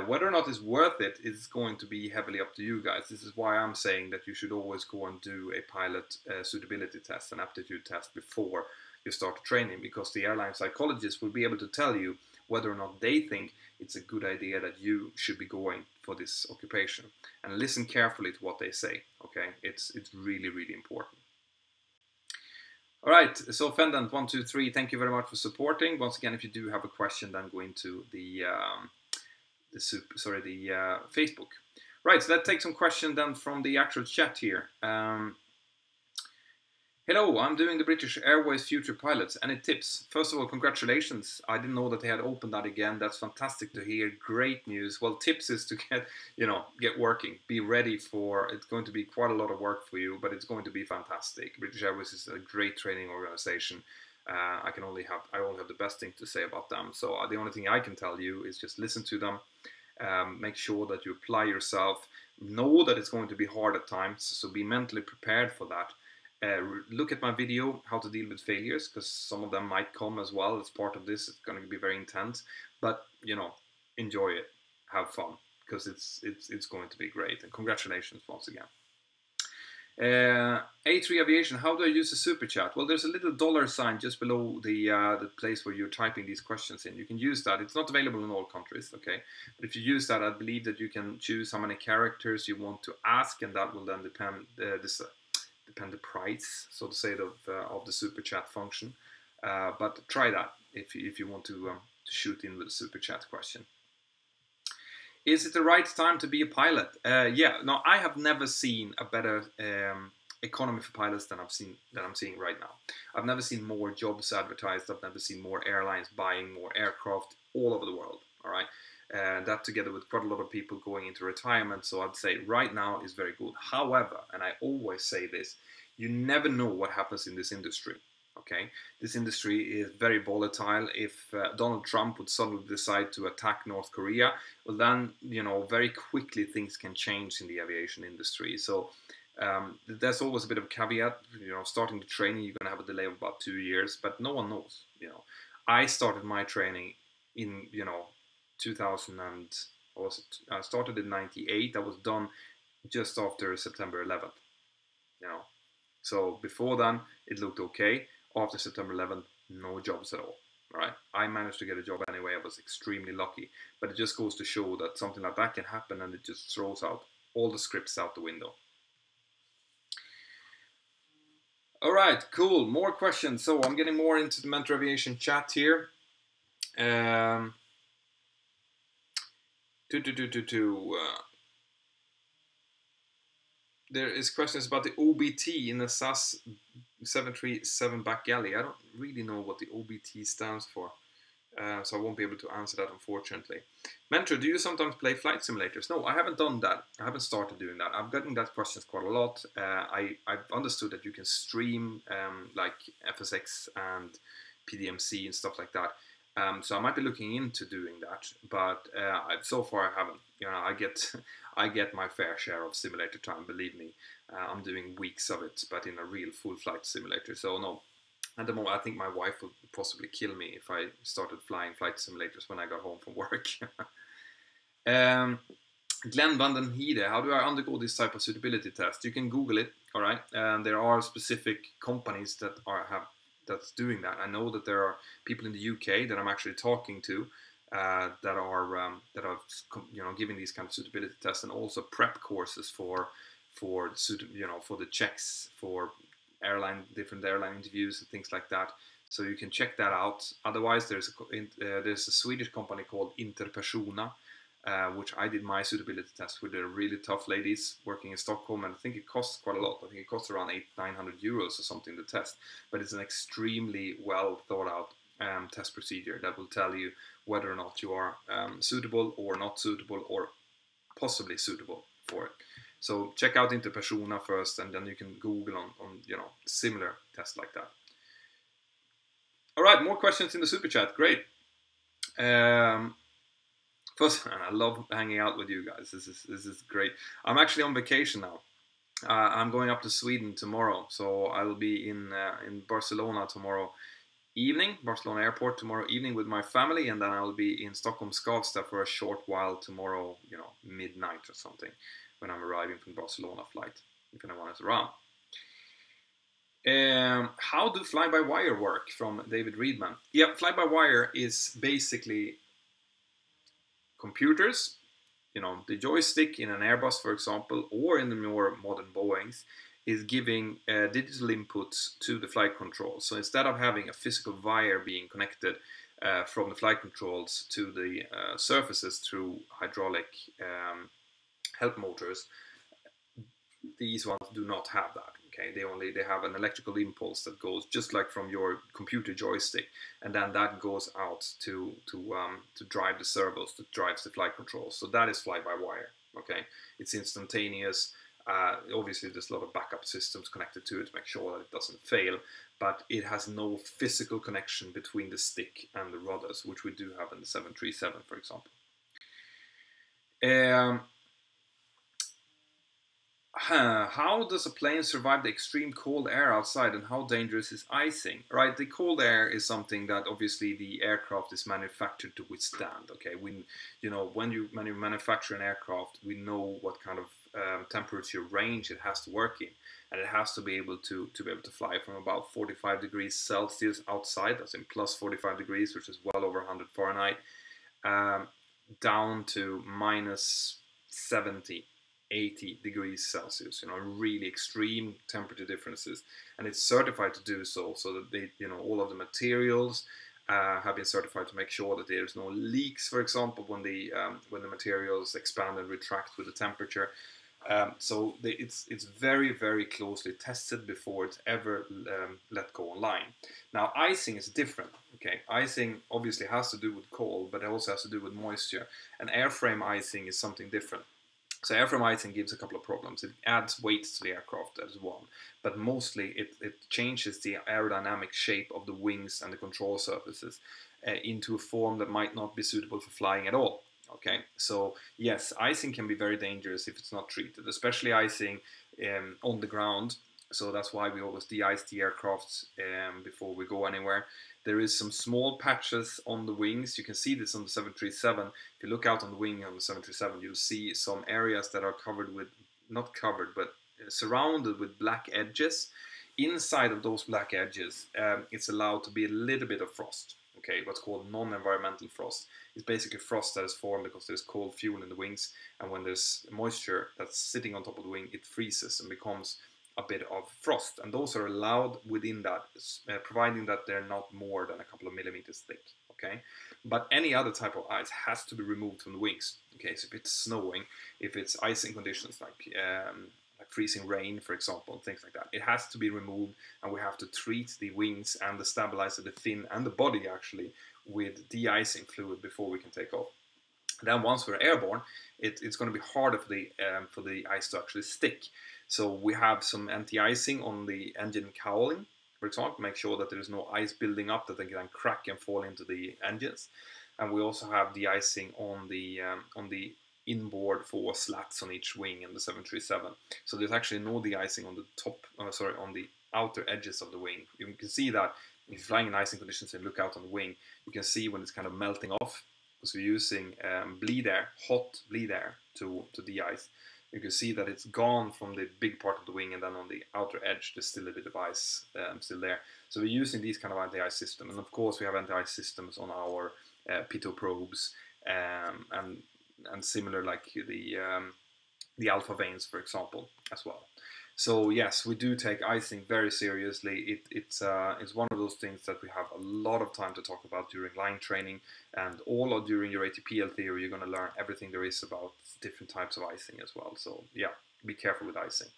Whether or not it's worth it is going to be heavily up to you guys. This is why I'm saying that you should always go and do a pilot suitability test, an aptitude test before you start training, because the airline psychologist will be able to tell you whether or not they think it's a good idea that you should be going for this occupation. And listen carefully to what they say, okay? It's really, really important. All right, so Fendant123, thank you very much for supporting. Once again, if you do have a question, then go into the Facebook. Right, so let's take some questions then from the actual chat here. Hello, I'm doing the British Airways Future Pilots. Any tips? First of all, congratulations. I didn't know that they had opened that again. That's fantastic to hear. Great news. Well, tips is to get working. Be ready for, it's going to be quite a lot of work for you, but it's going to be fantastic. British Airways is a great training organization. I only have the best thing to say about them. So the only thing I can tell you is just listen to them. Make sure that you apply yourself. Know that it's going to be hard at times, so be mentally prepared for that. Look at my video, how to deal with failures, because some of them might come as well as part of this. It's going to be very intense, but enjoy it, have fun, because it's going to be great. And congratulations once again. A3 Aviation, how do I use the super chat? Well, there's a little $ just below the place where you're typing these questions in. You can use that. It's not available in all countries, okay? But if you use that, I believe that you can choose how many characters you want to ask, and that will then depend the price, so to say, of the super chat function. But try that if you want to shoot in with a super chat question. Is it the right time to be a pilot? Yeah. No, I have never seen a better economy for pilots than I'm seeing right now. I've never seen more jobs advertised. I've never seen more airlines buying more aircraft all over the world. All right. That together with quite a lot of people going into retirement, so I'd say right now is very good. However, and I always say this, you never know what happens in this industry. Okay, this industry is very volatile. If Donald Trump would suddenly decide to attack North Korea, well then, very quickly things can change in the aviation industry. So there's always a bit of a caveat. Starting the training, you're going to have a delay of about 2 years, but no one knows. I started my training in 2000 and I started in 98. I was done just after September 11th. So before then it looked okay. After September 11th, no jobs at all. All right, I managed to get a job anyway. I was extremely lucky, but it just goes to show that something like that can happen, and it just throws out all the scripts out the window. All right, cool. More questions. So I'm getting more into the Mentour Aviation chat here. There is questions about the OBT in the SAS 737 back galley. I don't really know what the OBT stands for, so I won't be able to answer that, unfortunately. Mentor, do you sometimes play flight simulators? No, I haven't done that. I haven't started doing that. I've gotten that question quite a lot. I've understood that you can stream like FSX and PDMC and stuff like that. So I might be looking into doing that, but so far I haven't. I get my fair share of simulator time. Believe me, I'm doing weeks of it, but in a real full flight simulator. So no, at the moment I think my wife would possibly kill me if I started flying flight simulators when I got home from work. Glenn Vanden Hede, how do I undergo this type of suitability test? You can Google it. All right, and there are specific companies that's doing that. I know that there are people in the UK that I'm actually talking to that are giving these kind of suitability tests, and also prep courses for the checks for different airline interviews and things like that. So you can check that out. Otherwise, there's a Swedish company called Interpersona which I did my suitability test with the really tough ladies working in Stockholm, and I think it costs quite a lot. I think it costs around 800-900 euros or something to test, but it's an extremely well thought out test procedure that will tell you whether or not you are suitable or not suitable or possibly suitable for it. So check out into Persona first, and then you can Google on similar tests like that. All right, more questions in the super chat. Great. First, and I love hanging out with you guys. This is great. I'm actually on vacation now. I'm going up to Sweden tomorrow, so I will be in Barcelona tomorrow evening, Barcelona airport tomorrow evening with my family, and then I'll be in Stockholm Skavsta for a short while tomorrow, midnight or something, when I'm arriving from Barcelona flight, if anyone is around. How do fly-by-wire work? From David Reedman. Yeah, fly-by-wire is basically computers, the joystick in an Airbus, for example, or in the more modern Boeings, is giving digital inputs to the flight controls. So instead of having a physical wire being connected from the flight controls to the surfaces through hydraulic help motors, these ones do not have that. Okay, they have an electrical impulse that goes just like from your computer joystick, and then that goes out to drive the servos that drives the flight controls. So that is fly-by-wire. Okay, it's instantaneous. Obviously, there's a lot of backup systems connected to it to make sure that it doesn't fail, but it has no physical connection between the stick and the rudders, which we do have in the 737, for example. How does a plane survive the extreme cold air outside, and how dangerous is icing? Right, the cold air is something that obviously the aircraft is manufactured to withstand. Okay, when you manufacture an aircraft, we know what kind of temperature range it has to work in, and it has to be able to fly from about 45 degrees Celsius outside, that's in plus 45 degrees, which is well over 100 Fahrenheit, down to minus 70. 80 degrees Celsius, really extreme temperature differences, and it's certified to do so that they, all of the materials have been certified to make sure that there's no leaks, for example, when the materials expand and retract with the temperature. It's very, very closely tested before it's ever let go online. Now, icing is different. Okay, icing obviously has to do with cold, but it also has to do with moisture, and airframe icing is something different. So airframe icing gives a couple of problems. It adds weight to the aircraft as one, but mostly it changes the aerodynamic shape of the wings and the control surfaces into a form that might not be suitable for flying at all. Okay, so yes, icing can be very dangerous if it's not treated, especially icing on the ground. So that's why we always de-ice the aircrafts before we go anywhere. There is some small patches on the wings. You can see this on the 737. If you look out on the wing on the 737, you'll see some areas that are covered with, not covered, but surrounded with black edges. Inside of those black edges, it's allowed to be a little bit of frost. Okay, what's called non-environmental frost. It's basically frost that is formed because there's cold fuel in the wings, and when there's moisture that's sitting on top of the wing, it freezes and becomes a bit of frost, and those are allowed within that, providing that they're not more than a couple of millimeters thick. Okay, but any other type of ice has to be removed from the wings. Okay, so if it's snowing, if it's icing conditions like freezing rain, for example, things like that, it has to be removed, and we have to treat the wings and the stabilizer, the fin and the body actually, with de-icing fluid before we can take off. Then once we're airborne, it's going to be harder for the ice to actually stick. So we have some anti-icing on the engine cowling, for example, make sure that there is no ice building up that they can crack and fall into the engines. And we also have de-icing on the inboard 4 slats on each wing in the 737. So there's actually no de-icing on the on the outer edges of the wing. You can see that if you're flying in icing conditions and look out on the wing, you can see when it's kind of melting off, because we're using bleed air, hot bleed air to de-ice. You can see that it's gone from the big part of the wing, and then on the outer edge there's still a bit of ice still there. So we're using these kind of anti-ice systems, and of course we have anti-ice systems on our pitot probes and similar, like the alpha vanes, for example, as well. So yes, we do take icing very seriously. It's one of those things that we have a lot of time to talk about during line training, and during your ATPL theory, you're going to learn everything there is about different types of icing as well. So yeah, be careful with icing.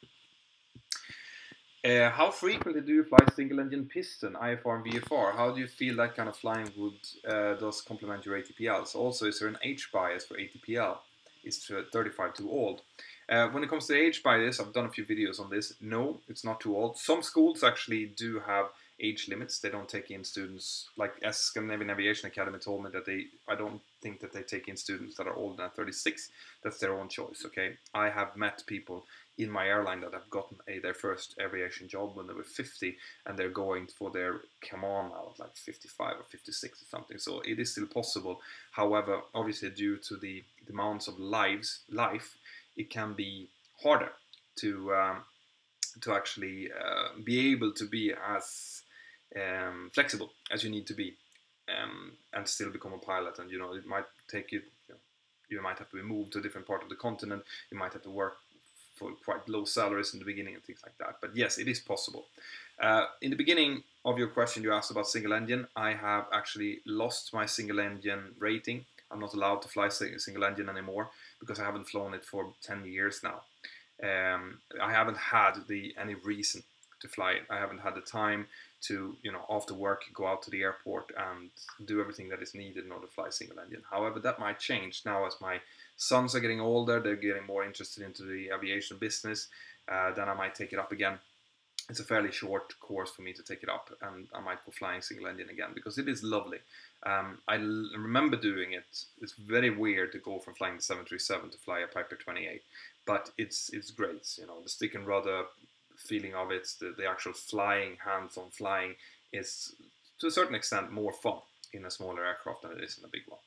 How frequently do you fly single engine piston, IFR and VFR? How do you feel that kind of flying would does complement your ATPLs? Also, is there an age bias for ATPL? Is 35 too old? When it comes to age bias, I've done a few videos on this. No, it's not too old. Some schools actually do have age limits. They don't take in students, like Scandinavian Aviation Academy told me that I don't think that they take in students that are older than 36. That's their own choice, okay? I have met people in my airline that have gotten their first aviation job when they were 50, and they're going for their command now at like 55 or 56 or something. So it is still possible. However, obviously due to the demands of life, it can be harder to actually be able to be as flexible as you need to be, and still become a pilot. And it might take you. You might have to be moved to a different part of the continent. You might have to work for quite low salaries in the beginning and things like that. But yes, it is possible. In the beginning of your question, you asked about single engine. I have actually lost my single engine rating. I'm not allowed to fly single engine anymore because I haven't flown it for 10 years now. I haven't had any reason to fly it. I haven't had the time to, after work, go out to the airport and do everything that is needed in order to fly single engine. However, that might change now as my sons are getting older. They're getting more interested into the aviation business. Then I might take it up again. It's a fairly short course for me to take it up, and I might go flying single engine again because it is lovely. I remember doing it. It's very weird to go from flying the 737 to fly a Piper 28, but it's great. The stick and rudder feeling of it, the actual flying, hands-on flying, is to a certain extent more fun in a smaller aircraft than it is in a big one.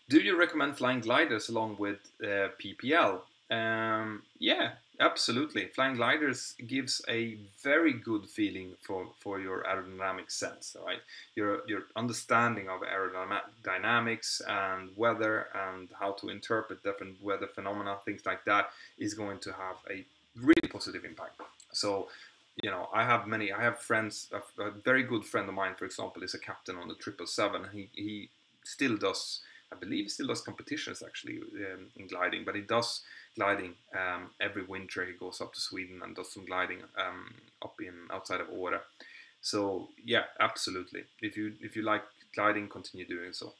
Do you recommend flying gliders along with PPL? Yeah, absolutely. Flying gliders gives a very good feeling for your aerodynamic sense, right? Your understanding of aerodynamics and weather and how to interpret different weather phenomena, things like that, is going to have a really positive impact. So, I have friends. A very good friend of mine, for example, is a captain on the 777. He still does. I believe he still does competitions actually in gliding, but he does gliding every winter. He goes up to Sweden and does some gliding outside of Åre. So yeah, absolutely. If you like gliding, continue doing so.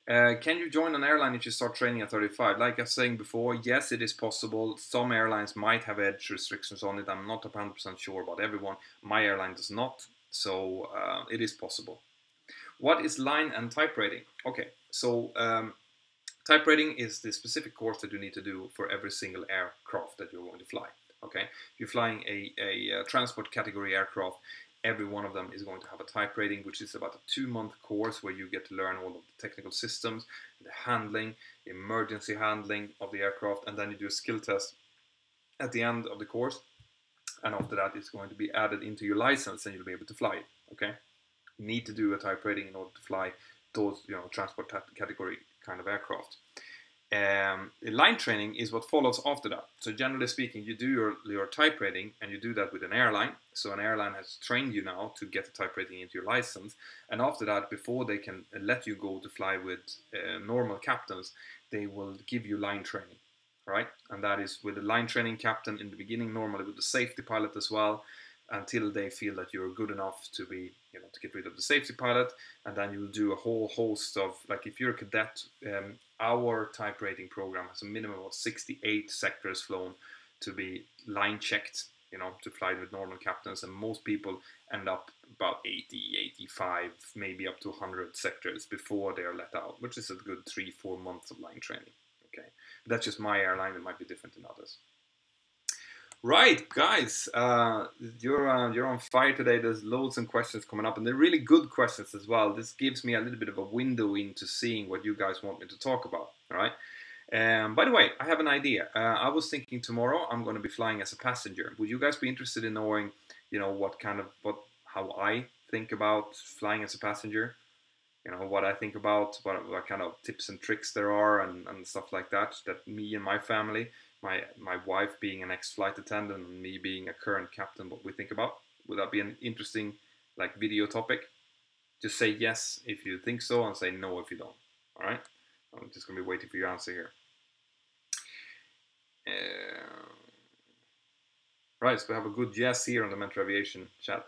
Can you join an airline if you start training at 35? Like I was saying before, yes, it is possible. Some airlines might have age restrictions on it. I'm not 100% sure about everyone. My airline does not, so it is possible. What is line and type rating? Okay, so type rating is the specific course that you need to do for every single aircraft that you're going to fly. Okay, if you're flying a transport category aircraft, every one of them is going to have a type rating, which is about a 2-month course where you get to learn all of the technical systems, the handling, the emergency handling of the aircraft, and then you do a skill test at the end of the course. And after that, it's going to be added into your license, and you'll be able to fly it. Okay, you need to do a type rating in order to fly those, transport category kind of aircraft. Line training is what follows after that. So generally speaking, you do your type rating, and you do that with an airline. So an airline has trained you now to get a type rating into your license, and after that, before they can let you go to fly with normal captains, they will give you line training, right? And that is with the line training captain in the beginning, normally with the safety pilot as well, until they feel that you're good enough to be, to get rid of the safety pilot, and then you'll do a whole host of, like if you're a cadet, our type rating program has a minimum of 68 sectors flown to be line checked, to fly with normal captains, and most people end up about 80, 85, maybe up to 100 sectors before they are let out, which is a good 3-4 months of line training. Okay, but that's just my airline. It might be different in others. Right, guys, you're on fire today. There's loads of questions coming up, and they're really good questions as well. This gives me a little bit of a window into seeing what you guys want me to talk about. All right. By the way, I have an idea. I was thinking tomorrow I'm going to be flying as a passenger. Would you guys be interested in knowing, how I think about flying as a passenger? What I think about, what kind of tips and tricks there are, and stuff like that me and my family my wife being an ex-flight attendant and me being a current captain, what we think about. Would that be an interesting like video topic? Just say yes if you think so and say no if you don't. All right, I'm just gonna be waiting for your answer here. Right, so we have a good yes here on the Mentour Aviation chat.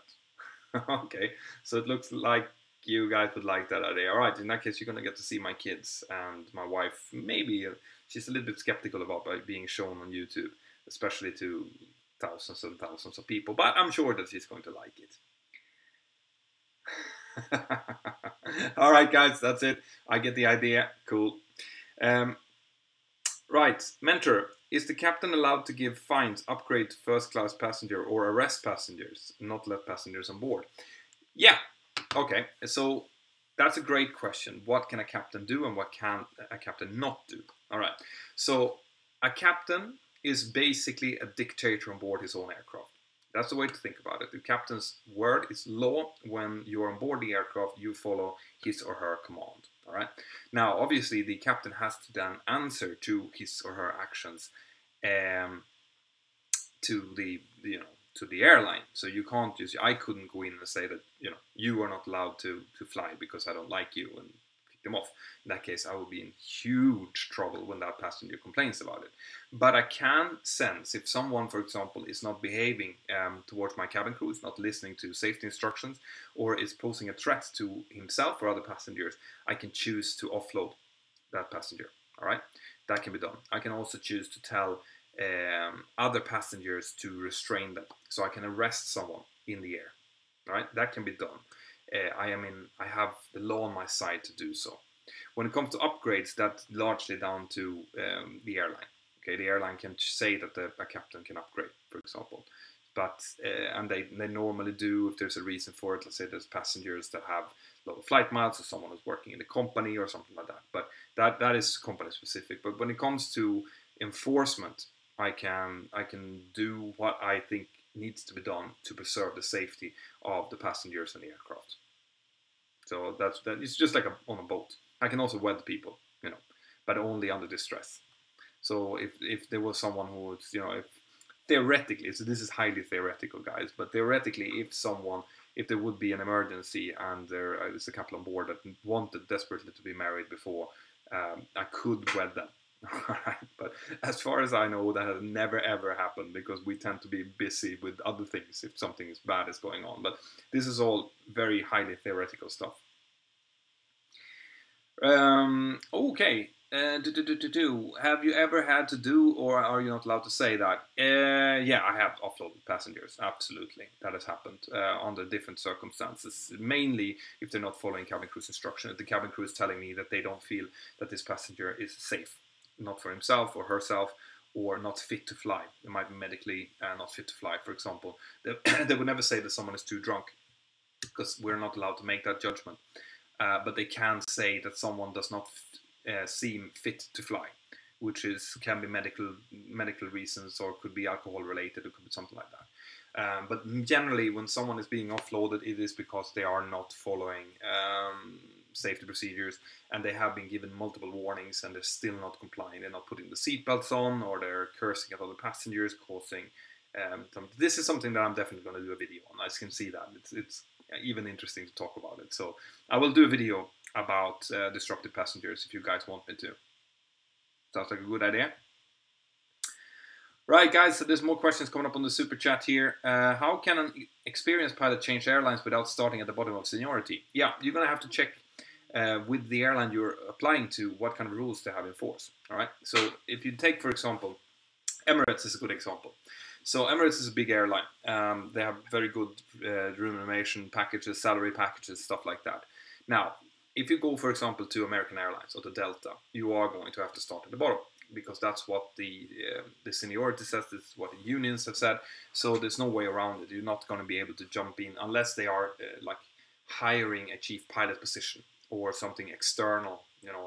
Okay, so it looks like you guys would like that idea. All right, in that case, you're gonna get to see my kids and my wife. Maybe she's a little bit skeptical about being shown on YouTube, especially to thousands and thousands of people. But I'm sure that she's going to like it. All right, guys, that's it. I get the idea. Cool. Right, Mentor. Is the captain allowed to give fines, upgrade to first-class passenger, or arrest passengers, not let passengers on board? Yeah, okay, so that's a great question. What can a captain do and what can a captain not do? All right, so a captain is basically a dictator on board his own aircraft. That's the way to think about it. The captain's word is law. When you're on board the aircraft, you follow his or her command. All right. Now, obviously, the captain has to then answer to his or her actions to the airline. So you can't just, I couldn't go in and say that you are not allowed to fly because I don't like you and kick them off. In that case, I will be in huge trouble when that passenger complains about it. But I can sense if someone, for example, is not behaving towards my cabin crew, is not listening to safety instructions, or is posing a threat to himself or other passengers, I can choose to offload that passenger. All right, that can be done. I can also choose to tell other passengers to restrain them, so I can arrest someone in the air. All right, that can be done. I have the law on my side to do so. When it comes to upgrades, that's largely down to the airline. Okay, the airline can say that a captain can upgrade, for example. But and they normally do if there's a reason for it. Let's say there's passengers that have low flight miles, or someone who's working in the company or something like that. But that is company specific. But when it comes to enforcement, I can do what I think needs to be done to preserve the safety of the passengers and the aircraft. So that it's just like on a boat. I can also wed people, but only under distress. So if there was someone who was, if theoretically, so this is highly theoretical, guys, but theoretically, if there would be an emergency and there is a couple on board that wanted desperately to be married before, I could wed them. Alright, but as far as I know, that has never ever happened because we tend to be busy with other things if something bad is going on. But this is all very highly theoretical stuff. Okay. Have you ever had to do, or are you not allowed to say that? Yeah, I have offloaded passengers. Absolutely, that has happened under different circumstances. Mainly if they're not following cabin crew's instruction. If the cabin crew is telling me that they don't feel that this passenger is safe, not for himself or herself, or not fit to fly. They might be medically not fit to fly, for example. They would never say that someone is too drunk, because we're not allowed to make that judgment. But they can say that someone does not seem fit to fly, which can be medical reasons, or could be alcohol related, or could be something like that. But generally, when someone is being offloaded, it is because they are not following safety procedures, and they have been given multiple warnings, and they're still not complying. They're not putting the seatbelts on, or they're cursing at other passengers, causing. This is something that I'm definitely going to do a video on. I can see that it's even interesting to talk about it. So I will do a video about disruptive passengers if you guys want me to. Sounds like a good idea. Right, guys, so there's more questions coming up on the super chat here. How can an experienced pilot change airlines without starting at the bottom of seniority? Yeah, you're going to have to check with the airline you're applying to what kind of rules they have in force. All right, so if you take, for example, Emirates is a good example. So Emirates is a big airline. They have very good remuneration packages, salary packages, stuff like that. Now, if you go, for example, to American Airlines or to Delta, you are going to have to start at the bottom, because that's what the seniority says, this is what the unions have said, so there's no way around it. You're not going to be able to jump in unless they are like hiring a chief pilot position or something external,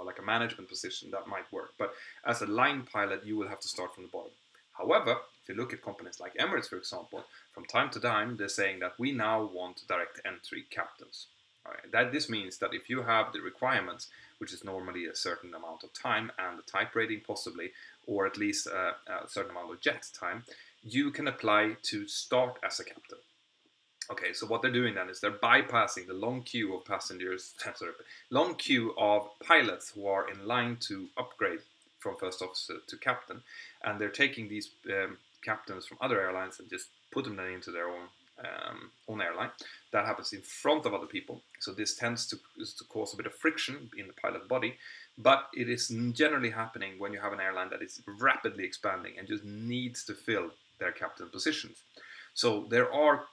like a management position. That might work, but as a line pilot, you will have to start from the bottom. However, if you look at companies like Emirates, for example, from time to time, they're saying that we now want direct entry captains. Right? This means that if you have the requirements, which is normally a certain amount of time and a type rating possibly, or at least a certain amount of jet time, you can apply to start as a captain. Okay, so what they're doing then is they're bypassing the long queue of passengers, sorry, long queue of pilots who are in line to upgrade from first officer to captain, and they're taking these captains from other airlines and just put them then into their own airline. That happens in front of other people, so this tends to cause a bit of friction in the pilot body, but it is generally happening when you have an airline that is rapidly expanding and just needs to fill their captain positions. So there are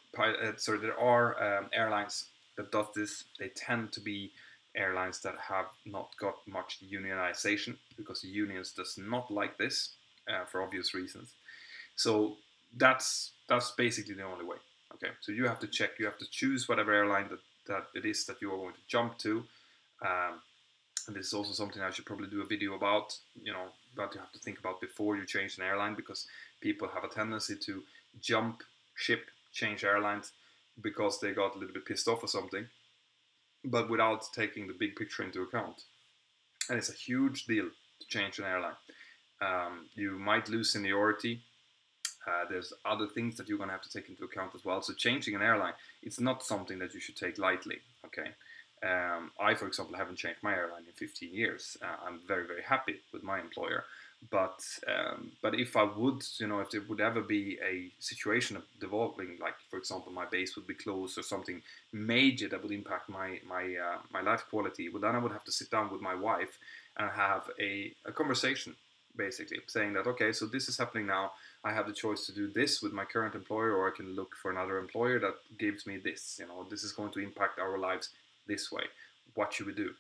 airlines that does this. They tend to be airlines that have not got much unionization, because the unions does not like this for obvious reasons. So that's basically the only way. Okay, so you have to check. You have to choose whatever airline that it is that you are going to jump to. And this is also something I should probably do a video about. You know, that you have to think about before you change an airline, because people have a tendency to jump ship, change airlines because they got a little bit pissed off or something, but without taking the big picture into account. And it's a huge deal to change an airline. You might lose seniority. There's other things that you're going to have to take into account as well. So changing an airline, it's not something that you should take lightly. Okay. I, for example, haven't changed my airline in 15 years. I'm very, very happy with my employer. But if I would, you know, if there would ever be a situation of developing, like for example, my base would be closed or something major that would impact my life quality, well, then I would have to sit down with my wife and have a conversation, basically saying that, okay, so this is happening now. I have the choice to do this with my current employer, or I can look for another employer that gives me this. You know, this is going to impact our lives this way. What should we do?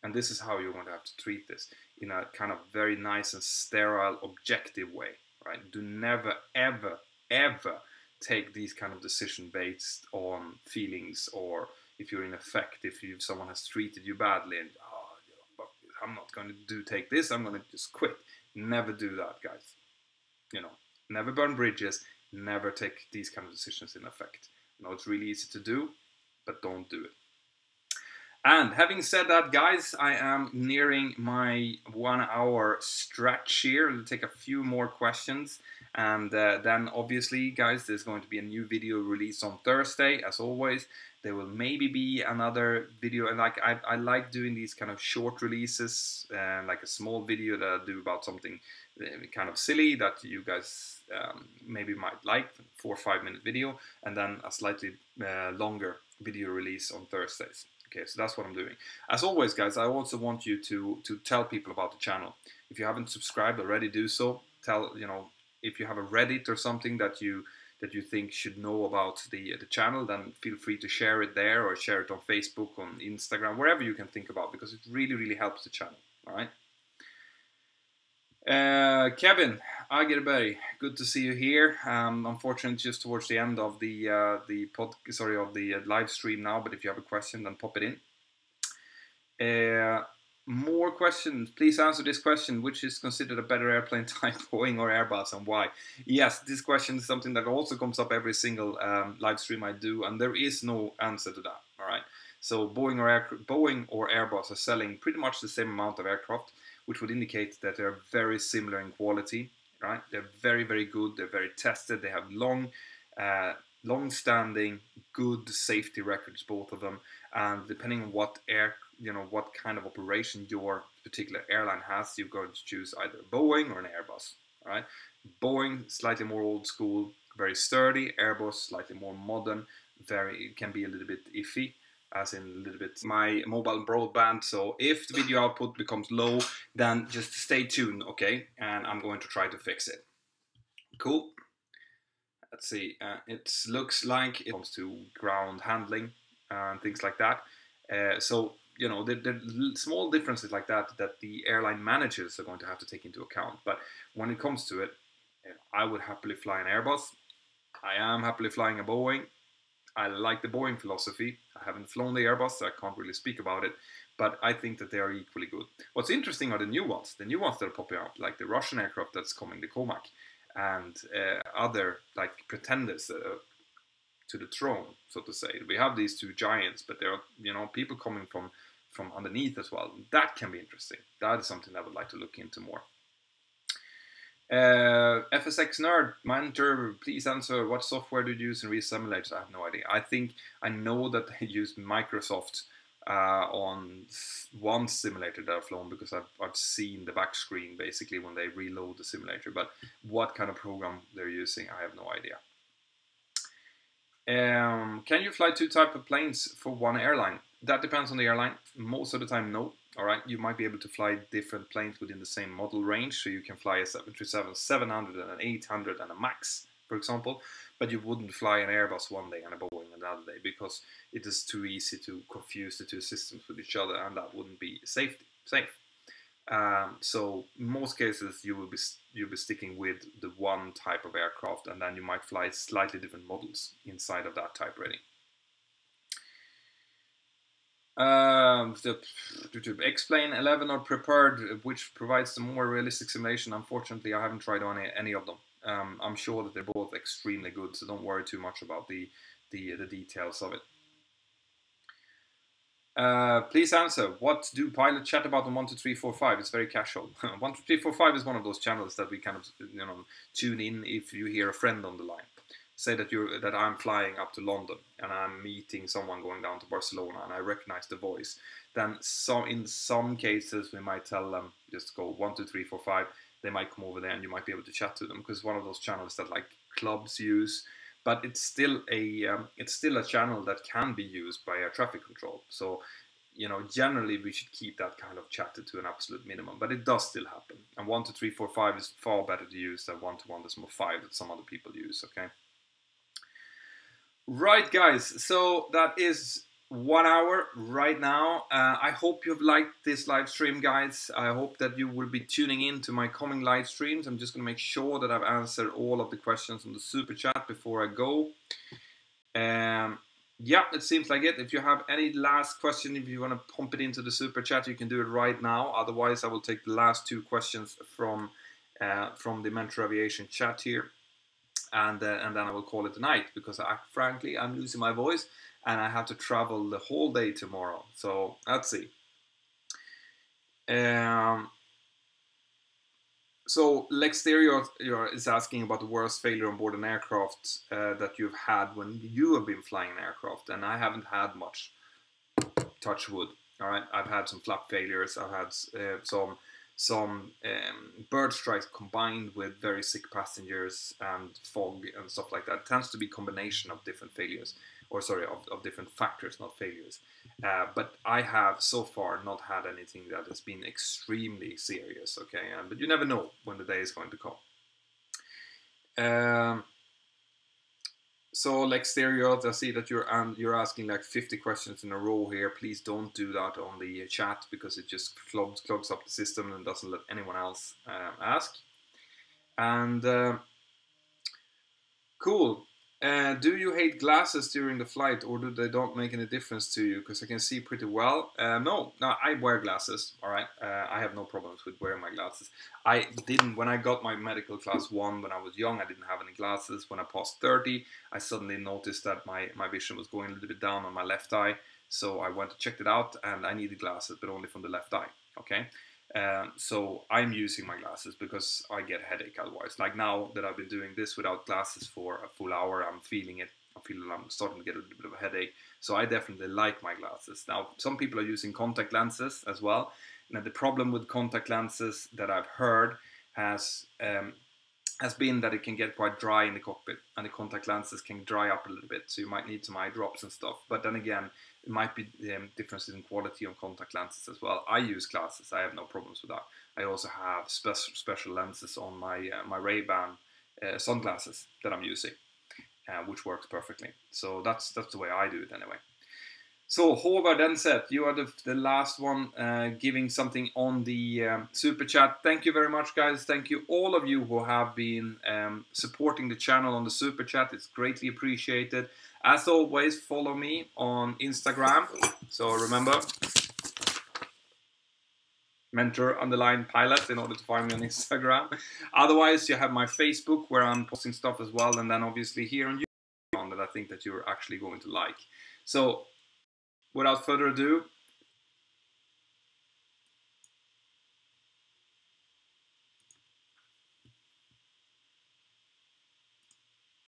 And this is how you're going to have to treat this, in a kind of very nice and sterile, objective way, right? Do never, ever, ever take these kind of decisions based on feelings, or if you're in effect, if someone has treated you badly and, oh, I'm not going to take this, I'm going to just quit. Never do that, guys. You know, never burn bridges, never take these kind of decisions in effect. You know, it's really easy to do, but don't do it. And having said that, guys, I am nearing my 1 hour stretch here. I'll take a few more questions. And then obviously, guys, there's going to be a new video released on Thursday, as always. There will maybe be another video. And like I like doing these kind of short releases, like a small video that I do about something kind of silly that you guys maybe might like, 4 or 5 minute video, and then a slightly longer video release on Thursdays. Okay, so that's what I'm doing. As always, guys, I also want you to tell people about the channel. If you haven't subscribed already, do so. If you have a Reddit or something that you think should know about the channel, then feel free to share it there, or share it on Facebook, on Instagram, wherever you can think about, because it really, really helps the channel. All right. Kevin Agerberg, good to see you here. Unfortunately, just towards the end of the live stream now. But if you have a question, then pop it in. More questions. Please answer this question: which is considered a better airplane type, Boeing or Airbus, and why? Yes, this question is something that also comes up every single live stream I do, and there is no answer to that. All right. So Boeing or Airbus are selling pretty much the same amount of aircraft, which would indicate that they're very similar in quality, right? They're very, very good. They're very tested. They have long-standing, good safety records, both of them. And depending on what kind of operation your particular airline has, you're going to choose either Boeing or an Airbus, all right? Boeing, slightly more old school, very sturdy. Airbus, slightly more modern, it can be a little bit iffy, as in a little bit my mobile broadband. So if the video output becomes low, then just stay tuned, okay? And I'm going to try to fix it. Cool. Let's see. It looks like it comes to ground handling and things like that. So, you know, the small differences like that the airline managers are going to have to take into account. But when it comes to it, I would happily fly an Airbus. I am happily flying a Boeing. I like the Boeing philosophy. I haven't flown the Airbus, so I can't really speak about it, but I think that they are equally good. What's interesting are the new ones that are popping up, like the Russian aircraft that's coming, the Comac, and other like pretenders to to the throne, so to say. We have these two giants, but there are, you know, people coming from underneath as well. That can be interesting. That is something I would like to look into more. FSX Nerd, Mentour, please answer, what software do you use in real simulators? I have no idea. I know that they use Microsoft on one simulator that I've flown, because I've seen the back screen basically when they reload the simulator, but what kind of program they're using, I have no idea. Can you fly two types of planes for one airline? That depends on the airline. Most of the time, no. All right, you might be able to fly different planes within the same model range, so you can fly a 737-700 and an 800 and a MAX, for example, but you wouldn't fly an Airbus one day and a Boeing another day, because it is too easy to confuse the two systems with each other, and that wouldn't be safe. So in most cases you'll be sticking with the one type of aircraft, and then you might fly slightly different models inside of that type rating. To explain 11 or prepared, which provides the more realistic simulation. Unfortunately, I haven't tried on any of them. I'm sure that they're both extremely good, so don't worry too much about the details of it. Please answer, what do pilots chat about on 1, 2, 3, 4, 5? It's very casual. 1, 2, 3, 4, 5 is one of those channels that we kind of, you know, tune in if you hear a friend on the line. Say that I'm flying up to London and I'm meeting someone going down to Barcelona and I recognize the voice. Then in some cases we might tell them just go 1, 2, 3, 4, 5. They might come over there and you might be able to chat to them, because it's one of those channels that like clubs use. But it's still a channel that can be used by air traffic control. So, you know, generally we should keep that kind of chatter to an absolute minimum, but it does still happen. And 1, 2, 3, 4, 5 is far better to use than 1 to 1.5 that some other people use. Okay. Right, guys. So that is 1 hour right now. I hope you've liked this live stream, guys. I hope that you will be tuning in to my coming live streams. I'm just going to make sure that I've answered all of the questions on the super chat before I go. Yeah, it seems like it. If you have any last question, if you want to pump it into the super chat, you can do it right now. Otherwise, I will take the last 2 questions from the Mentour Aviation chat here. And then I will call it a night, because frankly, I'm losing my voice and I have to travel the whole day tomorrow. So let's see. So Lexterio is asking about the worst failure on board an aircraft that you've had when you have been flying an aircraft, and I haven't had much. Touch wood. All right, I've had some flap failures. I've had some bird strikes combined with very sick passengers and fog and stuff like that. It tends to be a combination of different failures, or sorry, of different factors, not failures. But I have so far not had anything that has been extremely serious, okay? But you never know when the day is going to come. So Lexterio, I see that you're asking like 50 questions in a row here. Please don't do that on the chat, because it just clogs up the system and doesn't let anyone else ask. And cool. Do you hate glasses during the flight, or do they don't make any difference to you? Because I can see pretty well. No, I wear glasses. All right, I have no problems with wearing my glasses. I didn't when I got my medical class 1 when I was young. I didn't have any glasses. When I passed 30, I suddenly noticed that my vision was going a little bit down on my left eye. So I went to check it out, and I needed glasses, but only from the left eye. Okay. So I'm using my glasses because I get a headache otherwise. Like now that I've been doing this without glasses for a full hour, I'm feeling it. I'm starting to get a little bit of a headache. So I definitely like my glasses. Now, some people are using contact lenses as well. Now, the problem with contact lenses that I've heard has been that it can get quite dry in the cockpit, and the contact lenses can dry up a little bit. So you might need some eye drops and stuff. But then again, it might be differences in quality on contact lenses as well. I use glasses. I have no problems with that. I also have special lenses on my my Ray-Ban sunglasses that I'm using, which works perfectly. So that's the way I do it anyway. So Håvard Denset, you are the last one giving something on the super chat. Thank you very much, guys. Thank you all of you who have been supporting the channel on the super chat. It's greatly appreciated. As always, follow me on Instagram. So remember, Mentor_pilot in order to find me on Instagram. Otherwise, you have my Facebook where I'm posting stuff as well, and then obviously here on YouTube that I think that you're actually going to like. So without further ado,